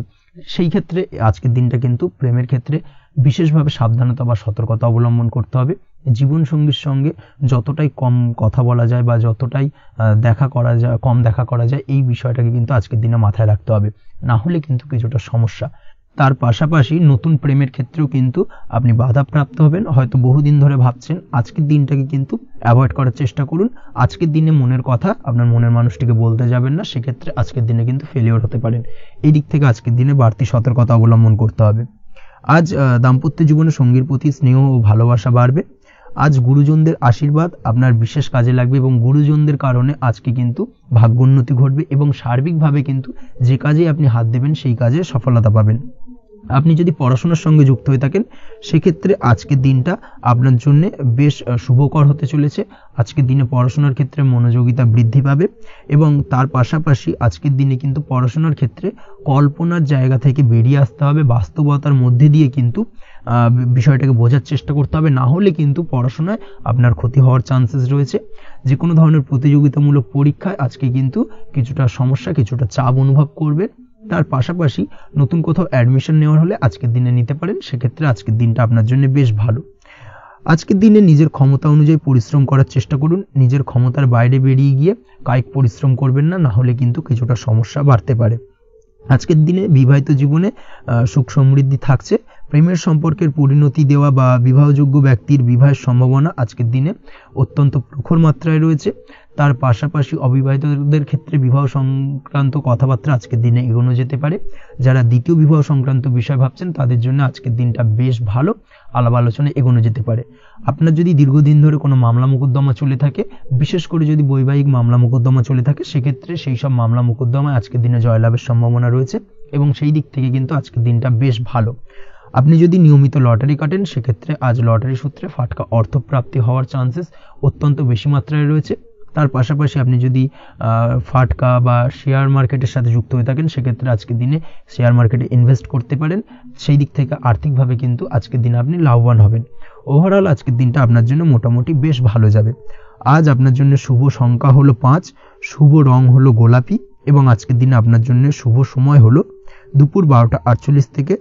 Speaker 1: সেই ক্ষেত্রে আজকের দিনটা কিন্তু প্রেমের ক্ষেত্রে বিশেষভাবে সাবধানতা বা সতর্কতা অবলম্বন করতে হবে। জীবন সঙ্গীর সঙ্গে যতটাই কম কথা বলা যায় বা যতটাই কম দেখা করা যায় এই বিষয়টাকে কিন্তু আজকের দিনে মাথায় রাখতে হবে, না হলে কিন্তু কিছুটা সমস্যা। তার পাশাপাশি নতুন প্রেমের ক্ষেত্রেও কিন্তু আপনি বাধাপ্রাপ্ত হবেন। হয়তো বহুদিন ধরে ভাবছেন, আজকের দিনটাকে কিন্তু অ্যাভয়েড করার চেষ্টা করুন। আজকের দিনে মনের কথা আপনার মনের মানুষটিকে বলতে যাবেন না, সেক্ষেত্রে আজকের দিনে কিন্তু ফেলিওর হতে পারেন। এই দিক থেকে আজকের দিনে বাড়তি সতর্কতা অবলম্বন করতে হবে। আজ দাম্পত্য জীবনে সঙ্গীর প্রতি স্নেহ ও ভালোবাসা বাড়বে। আজ গুরুজনদের আশীর্বাদ আপনার বিশেষ কাজে লাগবে এবং গুরুজনদের কারণে আজকে কিন্তু ভাগ্যোন্নতি ঘটবে এবং সার্বিকভাবে কিন্তু যে কাজে আপনি হাত দেবেন সেই কাজে সফলতা পাবেন। আপনি যদি পড়াশোনার সঙ্গে যুক্ত হয়ে থাকেন সেক্ষেত্রে আজকের দিনটা আপনার জন্য বেশ শুভকর হতে চলেছে। আজকের দিনে পড়াশোনার ক্ষেত্রে মনোযোগিতা বৃদ্ধি পাবে এবং তার পাশাপাশি আজকের দিনে কিন্তু পড়াশোনার ক্ষেত্রে কল্পনার জায়গা থেকে বেরিয়ে আসতে হবে, বাস্তবতার মধ্যে দিয়ে কিন্তু বিষয়টাকে বোঝার চেষ্টা করতে হবে, না হলে কিন্তু পড়াশোনায় আপনার ক্ষতি হওয়ার চান্সেস রয়েছে। যে কোনো ধরনের প্রতিযোগিতামূলক পরীক্ষায় আজকে কিন্তু কিছুটা সমস্যা, কিছুটা চাপ অনুভব করবেন। তার পাশাপাশি নতুন কোথাও অ্যাডমিশন নেওয়ার হলে আজকের দিনে নিতে পারেন, সেক্ষেত্রে আজকের দিনটা আপনার জন্য বেশ ভালো। আজকের দিনে নিজের ক্ষমতা অনুযায়ী পরিশ্রম করার চেষ্টা করুন, নিজের ক্ষমতার বাইরে বেরিয়ে গিয়ে কায়িক পরিশ্রম করবেন না, না হলে কিন্তু কিছুটা সমস্যা বাড়তে পারে। আজকের দিনে বিবাহিত জীবনে সুখ সমৃদ্ধি থাকছে, প্রেমের সম্পর্কের পরিণতি দেওয়া বা বিবাহযোগ্য ব্যক্তির বিবাহের সম্ভাবনা আজকের দিনে অত্যন্ত প্রখর মাত্রায় রয়েছে। তার পাশাপাশি অবিবাহিতদের ক্ষেত্রে বিবাহ সংক্রান্ত কথাবার্তা আজকের দিনে এগোনো যেতে পারে। যারা দ্বিতীয় বিবাহ সংক্রান্ত বিষয় ভাবছেন তাদের জন্য আজকের দিনটা বেশ ভালো, আলাপ আলোচনা এগোনো যেতে পারে। আপনার যদি দীর্ঘদিন ধরে কোনো মামলা মোকদ্দমা চলে থাকে, বিশেষ করে যদি বৈবাহিক মামলা মোকদ্দমা চলে থাকে, সেক্ষেত্রে সেই সব মামলা মোকদ্দমায় আজকের দিনে জয়লাভের সম্ভাবনা রয়েছে এবং সেই দিক থেকে কিন্তু আজকের দিনটা বেশ ভালো। আপনি যদি নিয়মিত লটারি কাটেন, সেক্ষেত্রে আজ লটারি সূত্রে ফাটকা অর্থপ্রাপ্তি হওয়ার চান্সেস অত্যন্ত বেশি মাত্রায় রয়েছে। তার পাশাপাশি আপনি যদি ফাটকা বা শেয়ার মার্কেটের সাথে যুক্ত হয়ে থাকেন, সেক্ষেত্রে আজকের দিনে শেয়ার মার্কেটে ইনভেস্ট করতে পারেন, সেই দিক থেকে আর্থিকভাবে কিন্তু আজকের দিনে আপনি লাভবান হবেন। ওভারঅল আজকের দিনটা আপনার জন্য মোটামুটি বেশ ভালো যাবে। আজ আপনার জন্য শুভ সংখ্যা হলো 5, শুভ রং হলো গোলাপি এবং আজকের দিনে আপনার জন্য শুভ সময় হলো দুপুর 12:48 থেকে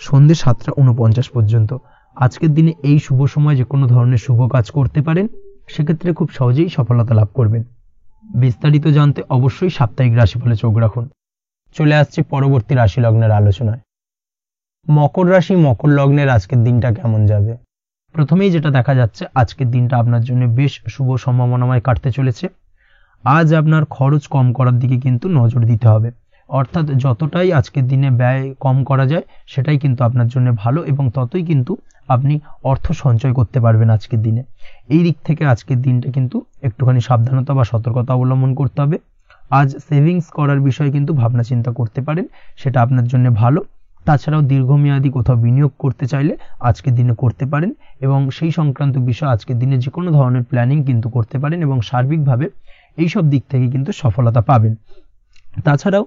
Speaker 1: সন্ধ্যে 7:49 পর্যন্ত। আজকের দিনে এই শুভ সময় যে কোনো ধরনের শুভ কাজ করতে পারেন, সেক্ষেত্রে খুব সহজেই সফলতা লাভ করবেন। বিস্তারিত জানতে অবশ্যই সাপ্তাহিক রাশিফলে চোখ রাখুন। চলে আসছে পরবর্তী রাশি লগ্নের আলোচনায়। মকর রাশি মকর লগ্নের আজকের দিনটা কেমন যাবে? প্রথমেই যেটা দেখা যাচ্ছে, আজকের দিনটা আপনার জন্য বেশ শুভ সম্ভাবনাময় কাটতে চলেছে। আজ আপনার খরচ কম করার দিকে কিন্তু নজর দিতে হবে, অর্থাৎ যতটাই আজকের দিনে ব্যয় কম করা যায় সেটাই কিন্তু আপনার জন্য ভালো এবং ততই কিন্তু আপনি অর্থ সঞ্চয় করতে পারবেন আজকের দিনে। এই দিক থেকে আজকের দিনটা কিন্তু একটুখানি সাবধানতা বা সতর্কতা অবলম্বন করতে হবে। আজ সেভিংস করার বিষয়ে কিন্তু ভাবনা চিন্তা করতে পারেন, সেটা আপনার জন্য ভালো। তাছাড়াও দীর্ঘমেয়াদী কোথাও বিনিয়োগ করতে চাইলে আজকের দিনে করতে পারেন এবং সেই সংক্রান্ত বিষয় আজকের দিনে যে কোনো ধরনের প্ল্যানিং কিন্তু করতে পারেন এবং সার্বিকভাবে এইসব দিক থেকে কিন্তু সফলতা পাবেন। তাছাড়াও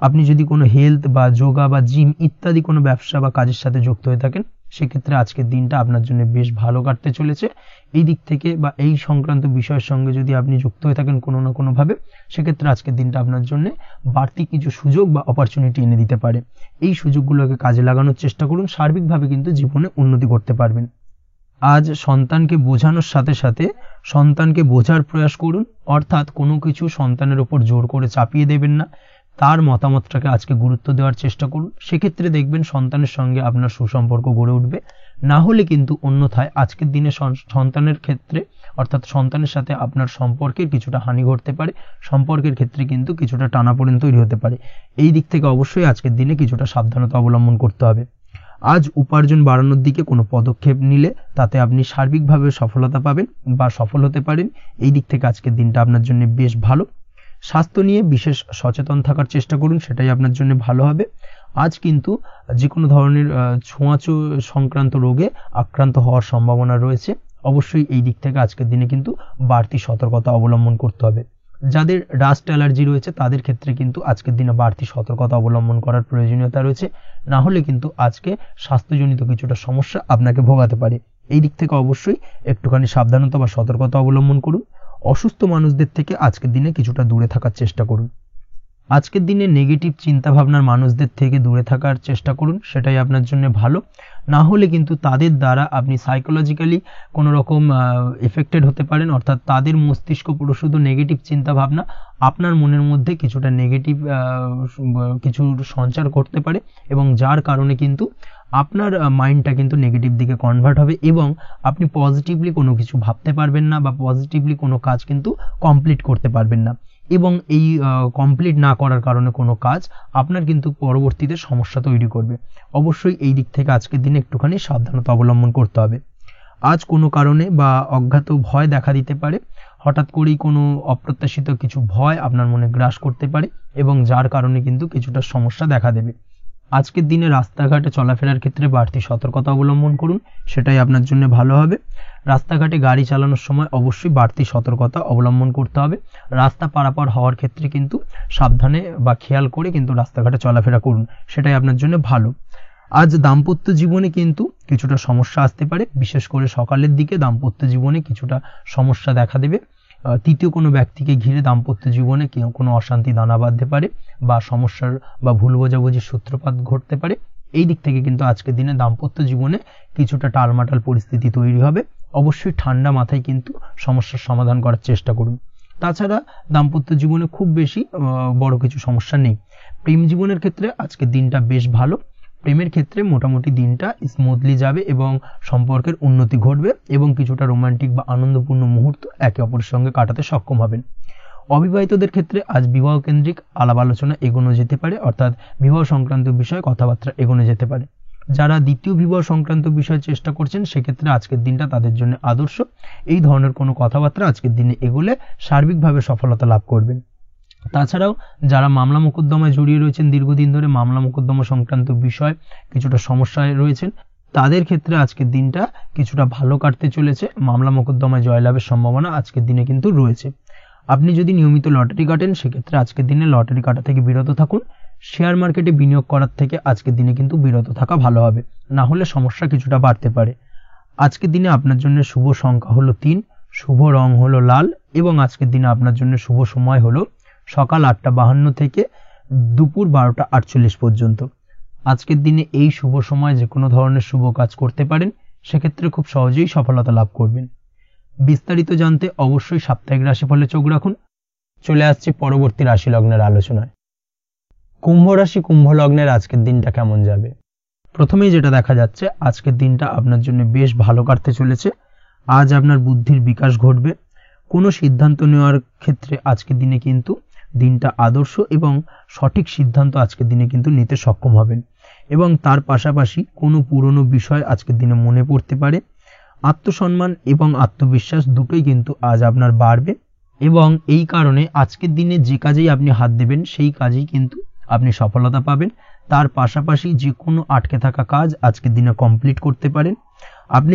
Speaker 1: আপনি যদি কোনো হেলথ বা যোগা বা জিম ইত্যাদি কোনো ব্যবসা বা কাজের সাথে যুক্ত হয়ে থাকেন, সেক্ষেত্রে আজকের দিনটা আপনার জন্য বেশ ভালো কাটতে চলেছে। এই দিক থেকে বা এই সংক্রান্ত বিষয়ের সঙ্গে যদি আপনি যুক্ত হয়ে থাকেন কোনো না কোনোভাবে, সেক্ষেত্রে আজকের দিনটা আপনার জন্য বাড়তি কিছু সুযোগ বা অপরচুনিটি এনে দিতে পারে। এই সুযোগগুলোকে কাজে লাগানোর চেষ্টা করুন, সার্বিকভাবে কিন্তু জীবনে উন্নতি করতে পারবেন। আজ সন্তানকে বোঝানোর সাথে সাথে সন্তানকে বোঝার প্রয়াস করুন, অর্থাৎ কোনো কিছু সন্তানের উপর জোর করে চাপিয়ে দেবেন না, তার মতামতটাকে আজকে গুরুত্ব দেওয়ার চেষ্টা করুন। সেক্ষেত্রে দেখবেন সন্তানের সঙ্গে আপনার সুসম্পর্ক গড়ে উঠবে। না হলে কিন্তু অন্যথায় আজকের দিনে সন্তানের ক্ষেত্রে অর্থাৎ সন্তানের সাথে আপনার সম্পর্কের কিছুটা হানি ঘটতে পারে, সম্পর্কের ক্ষেত্রে কিন্তু কিছুটা টানাপোড়েন তৈরি হতে পারে। এই দিক থেকে অবশ্যই আজকের দিনে কিছুটা সাবধানতা অবলম্বন করতে হবে। আজ উপার্জন বাড়ানোর দিকে কোনো পদক্ষেপ নিলে তাতে আপনি সার্বিকভাবে সফলতা পাবেন বা সফল হতে পারেন। এই দিক থেকে আজকের দিনটা আপনার জন্য বেশ ভালো। স্বাস্থ্য নিয়ে বিশেষ সচেতন থাকার চেষ্টা করুন, সেটাই আপনার জন্য ভালো হবে। আজ কিন্তু যে কোনো ধরনের ছোঁয়াচে সংক্রান্ত রোগে আক্রান্ত হওয়ার সম্ভাবনা রয়েছে। অবশ্যই এই দিক থেকে আজকের দিনে কিন্তু বাড়তি সতর্কতা অবলম্বন করতে হবে। যাদের ডাস্ট অ্যালার্জি রয়েছে তাদের ক্ষেত্রে কিন্তু আজকের দিনে বাড়তি সতর্কতা অবলম্বন করার প্রয়োজনীয়তা রয়েছে, না হলে কিন্তু আজকে স্বাস্থ্যজনিত কিছুটা সমস্যা আপনাকে ভোগাতে পারে। এই দিক থেকে অবশ্যই একটুখানি সাবধানতা বা সতর্কতা অবলম্বন করুন। অসুস্থ মানুষদের থেকে আজকের দিনে কিছুটা দূরে থাকার চেষ্টা করুন। আজকের দিনে নেগেটিভ চিন্তাভাবনার মানুষদের থেকে দূরে থাকার চেষ্টা করুন, সেটাই আপনার জন্য ভালো। না হলে কিন্তু তাদের দ্বারা আপনি সাইকোলজিক্যালি কোনো রকম এফেক্টেড হতে পারেন, অর্থাৎ তাদের মস্তিষ্ক পুরো শুধু নেগেটিভ চিন্তাভাবনা আপনার মনের মধ্যে কিছুটা নেগেটিভ কিছু সঞ্চার করতে পারে এবং যার কারণে কিন্তু আপনার মাইন্ডটা কিন্তু নেগেটিভ দিকে কনভার্ট হবে এবং আপনি পজিটিভলি কোনো কিছু ভাবতে পারবেন না বা পজিটিভলি কোনো কাজ কিন্তু কমপ্লিট করতে পারবেন না এবং এই কমপ্লিট না করার কারণে কোনো কাজ আপনার কিন্তু পরবর্তীতে সমস্যা তৈরি করবে। অবশ্যই এই দিক থেকে আজকের দিনে একটুখানি সাবধানতা অবলম্বন করতে হবে। আজ কোনো কারণে বা অজ্ঞাত ভয় দেখা দিতে পারে, হঠাৎ করেই কোনো অপ্রত্যাশিত কিছু ভয় আপনার মনে গ্রাস করতে পারে এবং যার কারণে কিন্তু কিছুটা সমস্যা দেখা দেবে। আজকের দিনে রাস্তাঘাটে চলাফেরার ক্ষেত্রে বাড়তি সতর্কতা অবলম্বন করুন, সেটাই আপনার জন্য ভালো হবে। রাস্তাঘাটে গাড়ি চালানোর সময় অবশ্যই বাড়তি সতর্কতা অবলম্বন করতে হবে। রাস্তা পারাপার হওয়ার ক্ষেত্রে কিন্তু সাবধানে বা খেয়াল করে কিন্তু রাস্তাঘাটে চলাফেরা করুন, সেটাই আপনার জন্য ভালো। আজ দাম্পত্য জীবনে কিন্তু কিছুটা সমস্যা আসতে পারে, বিশেষ করে সকালের দিকে দাম্পত্য জীবনে কিছুটা সমস্যা দেখা দেবে। তৃতীয় কোনো ব্যক্তিকে ঘিরে দাম্পত্য জীবনে কোনো অশান্তি দানা বাঁধতে পারে বা সমস্যার বা ভুল বোঝাবুঝির সূত্রপাত ঘটতে পারে। এই দিক থেকে কিন্তু আজকের দিনে দাম্পত্য জীবনে কিছুটা টালমাটাল পরিস্থিতি তৈরি হবে। অবশ্যই ঠান্ডা মাথায় কিন্তু সমস্যার সমাধান করার চেষ্টা করুন। তাছাড়া দাম্পত্য জীবনে খুব বেশি বড় কিছু সমস্যা নেই। প্রেম জীবনের ক্ষেত্রে আজকের দিনটা বেশ ভালো। প্রেমের ক্ষেত্রে মোটামুটি দিনটা স্মুথলি যাবে এবং সম্পর্কের উন্নতি ঘটবে এবং কিছুটা রোমান্টিক বা আনন্দপূর্ণ মুহূর্ত একে অপরের সঙ্গে কাটাতে সক্ষম হবেন। অবিবাহিতদের ক্ষেত্রে আজ বিবাহ কেন্দ্রিক আলাপ আলোচনা এগোনো যেতে পারে, অর্থাৎ বিবাহ সংক্রান্ত বিষয়ে কথাবার্তা এগোনো যেতে পারে। যারা দ্বিতীয় বিবাহ সংক্রান্ত বিষয়ে চেষ্টা করছেন সেক্ষেত্রে আজকের দিনটা তাদের জন্য আদর্শ। এই ধরনের কোনো কথাবার্তা আজকের দিনে এগোলে সার্বিকভাবে সফলতা লাভ করবেন। তাছাড়াও যারা মামলা মোকদ্দমায় জড়িয়ে রয়েছেন, দীর্ঘদিন ধরে মামলা মোকদ্দমা সংক্রান্ত বিষয় কিছুটা সমস্যায় রয়েছেন, তাদের ক্ষেত্রে আজকের দিনটা কিছুটা ভালো কাটতে চলেছে। মামলা মোকদ্দমায় জয়লাভের সম্ভাবনা আজকের দিনে কিন্তু রয়েছে। আপনি যদি নিয়মিত লটারি কাটেন সেক্ষেত্রে আজকের দিনে লটারি কাটা থেকে বিরত থাকুন। শেয়ার মার্কেটে বিনিয়োগ করার থেকে আজকের দিনে কিন্তু বিরত থাকা ভালো হবে, না হলে সমস্যা কিছুটা বাড়তে পারে। আজকের দিনে আপনার জন্য শুভ সংখ্যা হলো 3, শুভ রং হলো লাল এবং আজকের দিনে আপনার জন্য শুভ সময় হলো সকাল 8:52 থেকে দুপুর 12:48 পর্যন্ত। আজকের দিনে এই শুভ সময় যে কোনো ধরনের শুভ কাজ করতে পারেন, সেক্ষেত্রে খুব সহজেই সফলতা লাভ করবেন। বিস্তারিত জানতে অবশ্যই সাপ্তাহিক রাশিফলে চোখ রাখুন। চলে আসছে পরবর্তী রাশি লগ্নের আলোচনায়। কুম্ভ রাশি কুম্ভ লগ্নের আজকের দিনটা কেমন যাবে? প্রথমেই যেটা দেখা যাচ্ছে, আজকের দিনটা আপনার জন্য বেশ ভালো কাটতে চলেছে। আজ আপনার বুদ্ধির বিকাশ ঘটবে। কোনো সিদ্ধান্ত নেওয়ার ক্ষেত্রে আজকের দিনে কিন্তু দিনটা আদর্শ এবং সঠিক সিদ্ধান্ত আজকের দিনে কিন্তু নিতে সক্ষম হবেন এবং তার পাশাপাশি কোনো পুরনো বিষয় আজকের দিনে মনে পড়তে পারে। আত্মসম্মান এবং আত্মবিশ্বাস দুটোই কিন্তু আজ আপনার বাড়বে এবং এই কারণে আজকের দিনে যে কাজেই আপনি হাত দেবেন সেই কাজেই কিন্তু আপনি সফলতা পাবেন। তার পাশাপাশি যে কোনো আটকে থাকা কাজ আজকের দিনে কমপ্লিট করতে পারেন। আপনি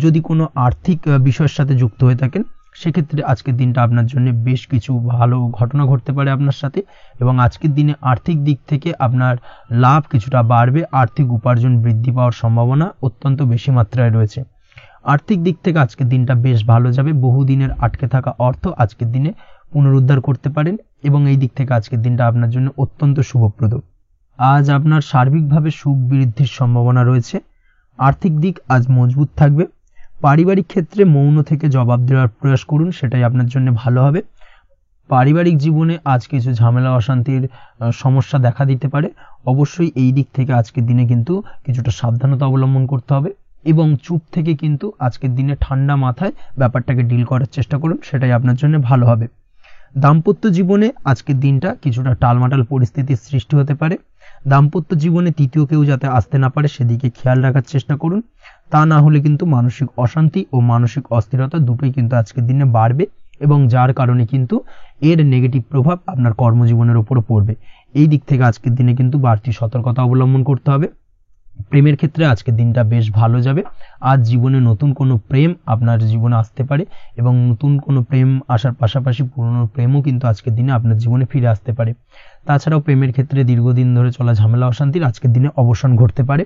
Speaker 1: যদি কোনো আর্থিক বিষয়ের সাথে যুক্ত হয়ে থাকেন সেক্ষেত্রে আজকের দিনটা আপনার জন্য বেশ কিছু ভালো ঘটনা ঘটতে পারে আপনার সাথে এবং আজকের দিনে আর্থিক দিক থেকে আপনার লাভ কিছুটা বাড়বে। আর্থিক উপার্জন বৃদ্ধি পাওয়ার সম্ভাবনা অত্যন্ত বেশি মাত্রায় রয়েছে। আর্থিক দিক থেকে আজকের দিনটা বেশ ভালো যাবে। বহুদিনের আটকে থাকা অর্থ আজকের দিনে পুনরুদ্ধার করতে পারেন এবং এই দিক থেকে আজকের দিনটা আপনার জন্য অত্যন্ত শুভপ্রদ। আজ আপনার সার্বিকভাবে সুখ বৃদ্ধির সম্ভাবনা রয়েছে। আর্থিক দিক আজ মজবুত থাকবে। পারিবারিক ক্ষেত্রে মৌন থেকে জবাব দেওয়ার প্রয়াস করুন, সেটাই আপনার জন্য ভালো হবে। পারিবারিক জীবনে আজ কিছু ঝামেলা অশান্তির সমস্যা দেখা দিতে পারে। অবশ্যই এই দিক থেকে আজকের দিনে কিন্তু কিছুটা সাবধানতা অবলম্বন করতে হবে এবং চুপ থেকে কিন্তু আজকের দিনে ঠান্ডা মাথায় ব্যাপারটাকে ডিল করার চেষ্টা করুন, সেটাই আপনার জন্য ভালো হবে। দাম্পত্য জীবনে আজকের দিনটা কিছুটা টালমাটাল পরিস্থিতির সৃষ্টি হতে পারে। দাম্পত্য জীবনে তৃতীয় কেউ যাতে আসতে না পারে সেদিকে খেয়াল রাখার চেষ্টা করুন। তা না হলে কিন্তু মানসিক অশান্তি ও মানসিক অস্থিরতা দুটোই কিন্তু আজকের দিনে বাড়বে এবং যার কারণে কিন্তু এর নেগেটিভ প্রভাব আপনার কর্মজীবনের উপর পড়বে। এই দিক থেকে আজকের দিনে কিন্তু বাড়তি সতর্কতা অবলম্বন করতে হবে। প্রেমের ক্ষেত্রে আজকের দিনটা বেশ ভালো যাবে। আজ জীবনে নতুন কোনো প্রেম আপনার জীবনে আসতে পারে এবং নতুন কোনো প্রেম আসার পাশাপাশি পুরনো প্রেমও কিন্তু আজকের দিনে আপনার জীবনে ফিরে আসতে পারে। তাছাড়াও প্রেমের ক্ষেত্রে দীর্ঘদিন ধরে চলা ঝামেলা অশান্তির আজকের দিনে অবসান ঘটতে পারে।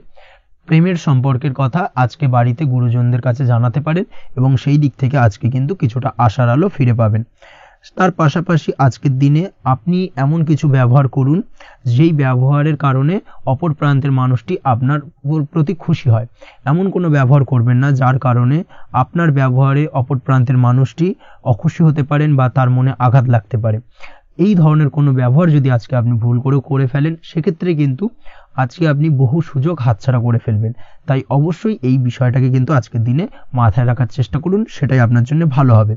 Speaker 1: প্রেমের সম্পর্কের কথা আজকে বাড়িতে গুরুজনদের কাছে জানাতে পারেন এবং সেই দিক থেকে আজকে কিন্তু কিছুটা আশার আলো ফিরে পাবেন। তার পাশাপাশি আজকের দিনে আপনি এমন কিছু ব্যবহার করুন যেই ব্যবহারের কারণে অপর প্রান্তের মানুষটি আপনার প্রতি খুশি হয়। এমন কোনো ব্যবহার করবেন না যার কারণে আপনার ব্যবহারে অপর প্রান্তের মানুষটি অখুশি হতে পারেন বা তার মনে আঘাত লাগতে পারে। এই ধরনের কোনো ব্যবহার যদি আজকে আপনি ভুল করে ফেলেন সেক্ষেত্রে কিন্তু আজকে আপনি বহু সুযোগ হাতছাড়া করে ফেলবেন। তাই অবশ্যই এই বিষয়টাকে কিন্তু আজকের দিনে মাথায় রাখার চেষ্টা করুন, সেটাই আপনার জন্য ভালো হবে।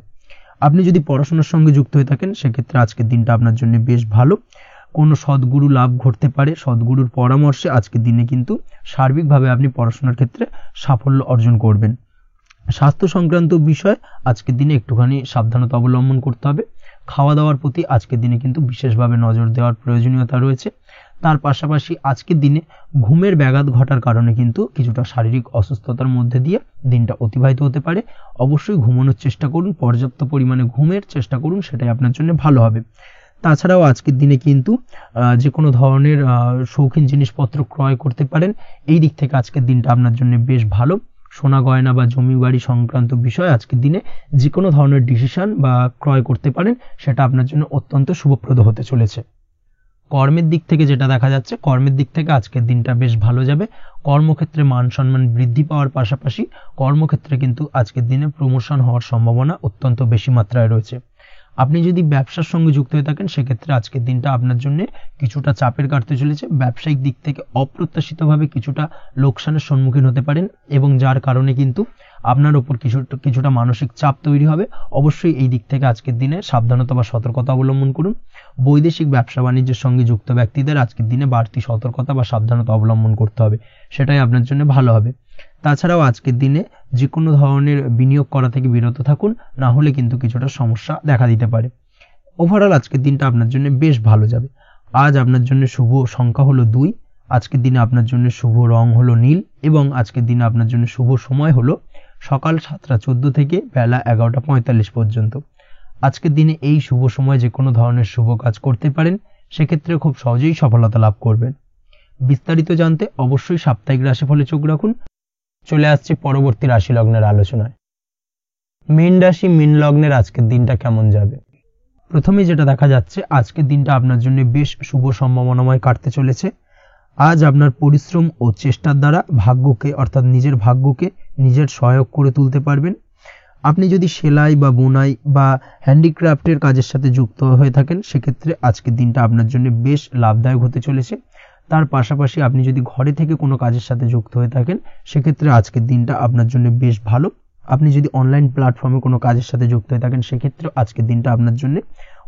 Speaker 1: আপনি যদি পড়াশোনার সঙ্গে যুক্ত হয়ে থাকেন সেক্ষেত্রে আজকের দিনটা আপনার জন্য বেশ ভালো। কোনো সদ্গুরু লাভ ঘটতে পারে। সদ্গুরুর পরামর্শে আজকের দিনে কিন্তু সার্বিকভাবে আপনি পড়াশোনার ক্ষেত্রে সাফল্য অর্জন করবেন। স্বাস্থ্য সংক্রান্ত বিষয় আজকের দিনে একটুখানি সাবধানতা অবলম্বন করতে হবে। খাওয়া দাওয়ার প্রতি আজকের দিনে কিন্তু বিশেষভাবে নজর দেওয়ার প্রয়োজনীয়তা রয়েছে। তার পাশাপাশি আজকের দিনে ঘুমের ব্যাঘাত ঘটার কারণে কিন্তু কিছুটা শারীরিক অসুস্থতার মধ্যে দিয়ে দিনটা অতিবাহিত হতে পারে। অবশ্যই ঘুমানোর চেষ্টা করুন, পর্যাপ্ত পরিমাণে ঘুমের চেষ্টা করুন, সেটাই আপনার জন্য ভালো হবে। তাছাড়াও আজকের দিনে কিন্তু যে কোনো ধরনের শৌখিন জিনিসপত্র ক্রয় করতে পারেন। এই দিক থেকে আজকের দিনটা আপনার জন্য বেশ ভালো। সোনা গয়না বা জমি বাড়ি সংক্রান্ত বিষয় আজকের দিনে যে কোনো ধরনের ডিসিশন বা ক্রয় করতে পারেন, সেটা আপনার জন্য অত্যন্ত শুভপ্রদ হতে চলেছে। কর্মের দিক থেকে যেটা দেখা যাচ্ছে, কর্মের দিক থেকে আজকের দিনটা বেশ ভালো যাবে। কর্মক্ষেত্রে মান সম্মান বৃদ্ধি পাওয়ার পাশাপাশি কর্মক্ষেত্রে কিন্তু আজকের দিনে প্রমোশন হওয়ার সম্ভাবনা অত্যন্ত বেশি মাত্রায় রয়েছে। আপনি যদি ব্যবসার সঙ্গে যুক্ত হয়ে থাকেন, সেক্ষেত্রে আজকের দিনটা আপনার জন্য কিছুটা চাপের কাটতে চলেছে। ব্যবসায়িক দিক থেকে অপ্রত্যাশিতভাবে কিছুটা লোকসানের সম্মুখীন হতে পারেন এবং যার কারণে কিন্তু আপনার উপর কিছুটা মানসিক চাপ তৈরি হবে। অবশ্যই এই দিক থেকে আজকের দিনে সাবধানতা বা সতর্কতা অবলম্বন করুন। বৈদেশিক ব্যবসা বাণিজ্যের সঙ্গে যুক্ত ব্যক্তিদের আজকের দিনে বাড়তি সতর্কতা বা সাবধানতা অবলম্বন করতে হবে, সেটাই আপনার জন্য ভালো হবে। তাছাড়াও আজকের দিনে যে কোনো ধরনের বিনিয়োগ করা থেকে বিরত থাকুন, না হলে কিন্তু কিছুটা সমস্যা দেখা দিতে পারে। ওভারঅল আজকের দিনটা আপনার জন্য বেশ ভালো যাবে। আজ আপনার জন্য শুভ সংখ্যা হলো 2, আজকের দিনে আপনার জন্য শুভ রং হলো নীল এবং আজকের দিনে আপনার জন্য শুভ সময় হলো সকাল 7:14 থেকে বেলা 11:45 পর্যন্ত। আজকের দিনে এই শুভ সময় যে কোনো ধরনের শুভ কাজ করতে পারেন, সেক্ষেত্রে খুব সহজেই সফলতা লাভ করবেন। বিস্তারিত জানতে অবশ্যই সাপ্তাহিক রাশিফলে চোখ রাখুন। চলে আসছে পরবর্তী রাশি লগ্নের আলোচনায়। মীন রাশি, মীন লগ্নের আজকের দিনটা কেমন যাবে? প্রথমে যেটা দেখা যাচ্ছে, আজকের দিনটা আপনার জন্য বেশ শুভ সম্ভাবনাময় কাটতে চলেছে। আজ আপনার পরিশ্রম ও চেষ্টার দ্বারা ভাগ্যকে, অর্থাৎ নিজের ভাগ্যকে নিজের সহায়ক করে তুলতে পারবেন। আপনি যদি সেলাই বা বুনাই বা হ্যান্ডিক্রাফটের কাজের সাথে যুক্ত হয়ে থাকেন, সেক্ষেত্রে আজকের দিনটা আপনার জন্য বেশ লাভদায়ক হতে চলেছে। তার পাশাপাশি আপনি যদি ঘরে থেকে কোনো কাজের সাথে যুক্ত হয়ে থাকেন, সেক্ষেত্রে আজকের দিনটা আপনার জন্য বেশ ভালো। আপনি যদি অনলাইন প্ল্যাটফর্মে কোনো কাজের সাথে যুক্ত হয়ে থাকেন, সেক্ষেত্রে আজকের দিনটা আপনার জন্য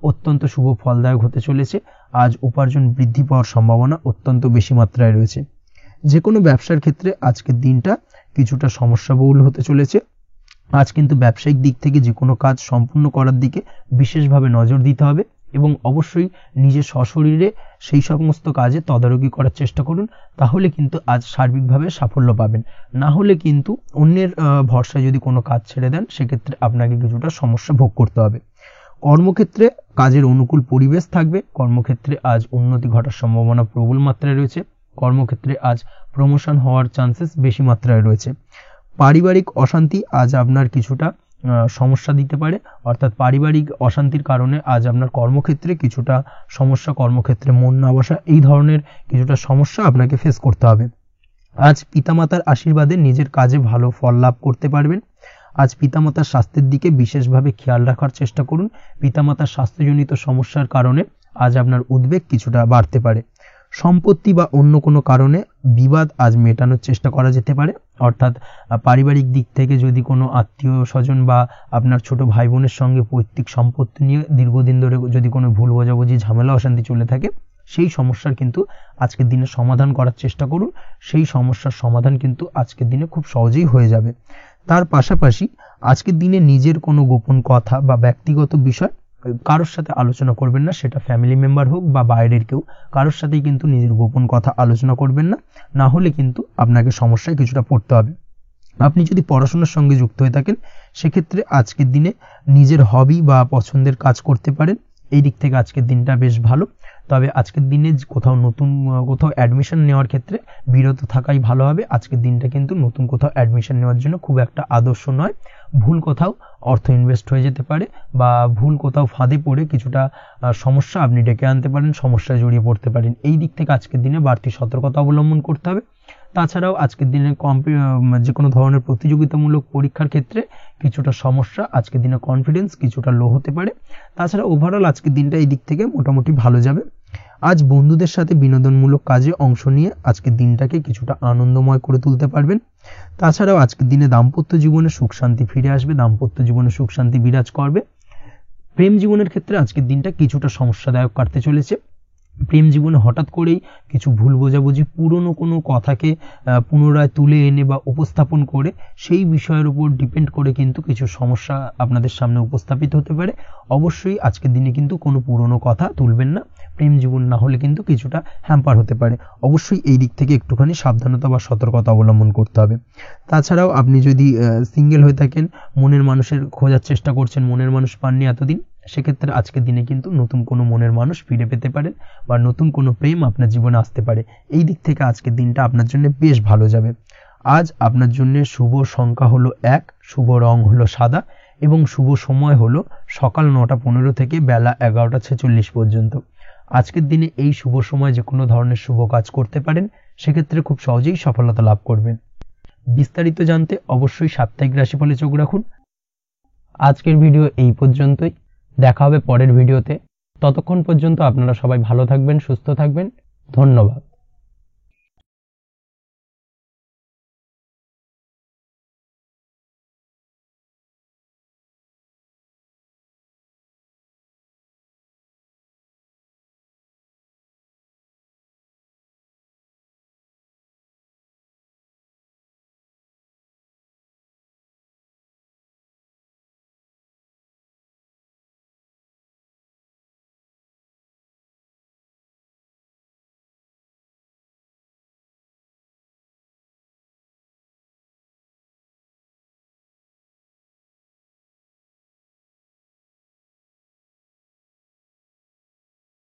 Speaker 1: অত্যন্ত শুভ ফলদায়ক হতে চলেছে। আজ উপার্জন বৃদ্ধি পাওয়ার সম্ভাবনা অত্যন্ত বেশি মাত্রায় রয়েছে। যে কোনো ব্যবসার ক্ষেত্রে আজকের দিনটা কিছুটা সমস্যাবহুল হতে চলেছে। আজ কিন্তু ব্যবসায়িক দিক থেকে যে কোনো কাজ সম্পূর্ণ করার দিকে বিশেষভাবে নজর দিতে হবে এবং অবশ্যই নিজের সশরীরে সেই সমস্ত কাজে তদারকি করার চেষ্টা করুন, তাহলে কিন্তু আজ সার্বিকভাবে সাফল্য পাবেন। না হলে কিন্তু অন্যের ভরসায় যদি কোনো কাজ ছেড়ে দেন, সেক্ষেত্রে আপনাকে কিছুটা সমস্যা ভোগ করতে হবে। কর্মক্ষেত্রে কাজের অনুকূল পরিবেশ থাকবে। কর্মক্ষেত্রে আজ উন্নতি ঘটার সম্ভাবনা প্রবল মাত্রায় রয়েছে। কর্মক্ষেত্রে আজ প্রমোশন হওয়ার চান্সেস বেশি মাত্রায় রয়েছে। পারিবারিক অশান্তি আজ আপনার কিছুটা সমস্যা দিতে পারে, অর্থাৎ পারিবারিক অশান্তির কারণে আজ আপনার কর্মক্ষেত্রে কিছুটা সমস্যা, কর্মক্ষেত্রে মন না বসা, এই ধরনের কিছুটা সমস্যা আপনাকে ফেস করতে হবে। আজ পিতামাতার আশীর্বাদে নিজের কাজে ভালো ফল লাভ করতে পারবেন। আজ পিতামাতার স্বাস্থ্যের দিকে বিশেষভাবে খেয়াল রাখার চেষ্টা করুন। পিতামাতার স্বাস্থ্যজনিত সমস্যার কারণে আজ আপনার উদ্বেগ কিছুটা বাড়তে পারে। সম্পত্তি বা অন্য কোনো কারণে বিবাদ আজ মেটানোর চেষ্টা করা যেতে পারে, অর্থাৎ পারিবারিক দিক থেকে যদি কোনো আত্মীয় স্বজন বা আপনার ছোট ভাই বোনের সঙ্গে পৈতৃক সম্পত্তি নিয়ে দীর্ঘদিন ধরে যদি কোনো ভুল বোঝাবুঝি, ঝামেলা অশান্তি চলে থাকে, সেই সমস্যার কিন্তু আজকের দিনে সমাধান করার চেষ্টা করুন। সেই সমস্যার সমাধান কিন্তু আজকের দিনে খুব সহজেই হয়ে যাবে। তার পাশাপাশি আজকের দিনে নিজের কোনো গোপন কথা বা ব্যক্তিগত বিষয় কারোর সাথে আলোচনা করবেন না, সেটা ফ্যামিলি মেম্বার হোক বা বাইরের কেউ, কারোর সাথেই কিন্তু নিজের গোপন কথা আলোচনা করবেন না, না হলে কিন্তু আপনাকে সমস্যায় কিছুটা পড়তে হবে। আপনি যদি পড়াশোনার সঙ্গে যুক্ত হয়ে থাকেন, সেক্ষেত্রে আজকের দিনে নিজের হবি বা পছন্দের কাজ করতে পারেন। এই দিক থেকে আজকের দিনটা বেশ ভালো। তবে আজকের দিনে কোথাও অ্যাডমিশন নেওয়ার ক্ষেত্রে বিরত থাকাই ভালো হবে। আজকের দিনটা কিন্তু নতুন কোথাও অ্যাডমিশন নেওয়ার জন্য খুব একটা আদর্শ নয়। ভুল কোথাও অর্থ ইনভেস্ট হয়ে যেতে পারে বা ভুল কোথাও ফাঁদে পড়ে কিছুটা সমস্যা আপনি ডেকে আনতে পারেন, সমস্যায় জড়িয়ে পড়তে পারেন। এই দিক থেকে আজকের দিনে বাড়তি সতর্কতা অবলম্বন করতে হবে। তাছাড়াও আজকের দিনে যে কোনো ধরনের প্রতিযোগিতামূলক পরীক্ষার ক্ষেত্রে কিছুটা সমস্যা, আজকের দিনে কনফিডেন্স কিছুটা লো হতে পারে। তাছাড়া ওভারঅল আজকের দিনটা এই দিক থেকে মোটামুটি ভালো যাবে। আজ বন্ধুদের সাথে বিনোদনমূলক কাজে অংশ নিয়ে আজকের দিনটাকে কিছুটা আনন্দময় করে তুলতে পারবেন। তাছাড়াও আজকের দিনে দাম্পত্য জীবনে সুখ শান্তি ফিরে আসবে, দাম্পত্য জীবনে সুখ শান্তি বিরাজ করবে। প্রেম জীবনের ক্ষেত্রে আজকের দিনটা কিছুটা সমস্যাদায়ক কাটতে চলেছে। প্রেম জীবনে হঠাৎ করেই কিছু ভুল বোঝাবুঝি, পুরনো কোনো কথাকে পুনরায় তুলে এনে বা উপস্থাপন করে সেই বিষয়ের উপর ডিপেন্ড করে কিন্তু কিছু সমস্যা আপনাদের সামনে উপস্থাপিত হতে পারে। অবশ্যই আজকের দিনে কিন্তু কোনো পুরনো কথা তুলবেন না, প্রেম জীবন না হলে কিন্তু কিছুটা হ্যাম্পার হতে পারে। অবশ্যই এই দিক থেকে একটুখানি সাবধানতা বা সতর্কতা অবলম্বন করতে হবে। তাছাড়াও আপনি যদি সিঙ্গেল হয়ে থাকেন, মনের মানুষের খোঁজার চেষ্টা করছেন, মনের মানুষ পাননি এতদিন, সেক্ষেত্রে আজকের দিনে কিন্তু নতুন কোনো মনের মানুষ ফিরে পেতে পারেন বা নতুন কোনো প্রেম আপনার জীবনে আসতে পারে। এই দিক থেকে আজকের দিনটা আপনার জন্য বেশ ভালো যাবে। আজ আপনার জন্য শুভ সংখ্যা হলো 1, শুভ রং হলো সাদা এবং শুভ সময় হলো সকাল 9:15 থেকে বেলা 11:46 পর্যন্ত। আজকের দিনে এই শুভ সময় যে কোনো ধরনের শুভ কাজ করতে পারেন, সেক্ষেত্রে খুব সহজেই সফলতা লাভ করবেন। বিস্তারিত জানতে অবশ্যই সাপ্তাহিক রাশিফলে চোখ রাখুন। আজকের ভিডিও এই পর্যন্তই, দেখা হবে পরের ভিডিওতে। ততক্ষণ পর্যন্ত আপনারা সবাই ভালো থাকবেন, সুস্থ থাকবেন। ধন্যবাদ।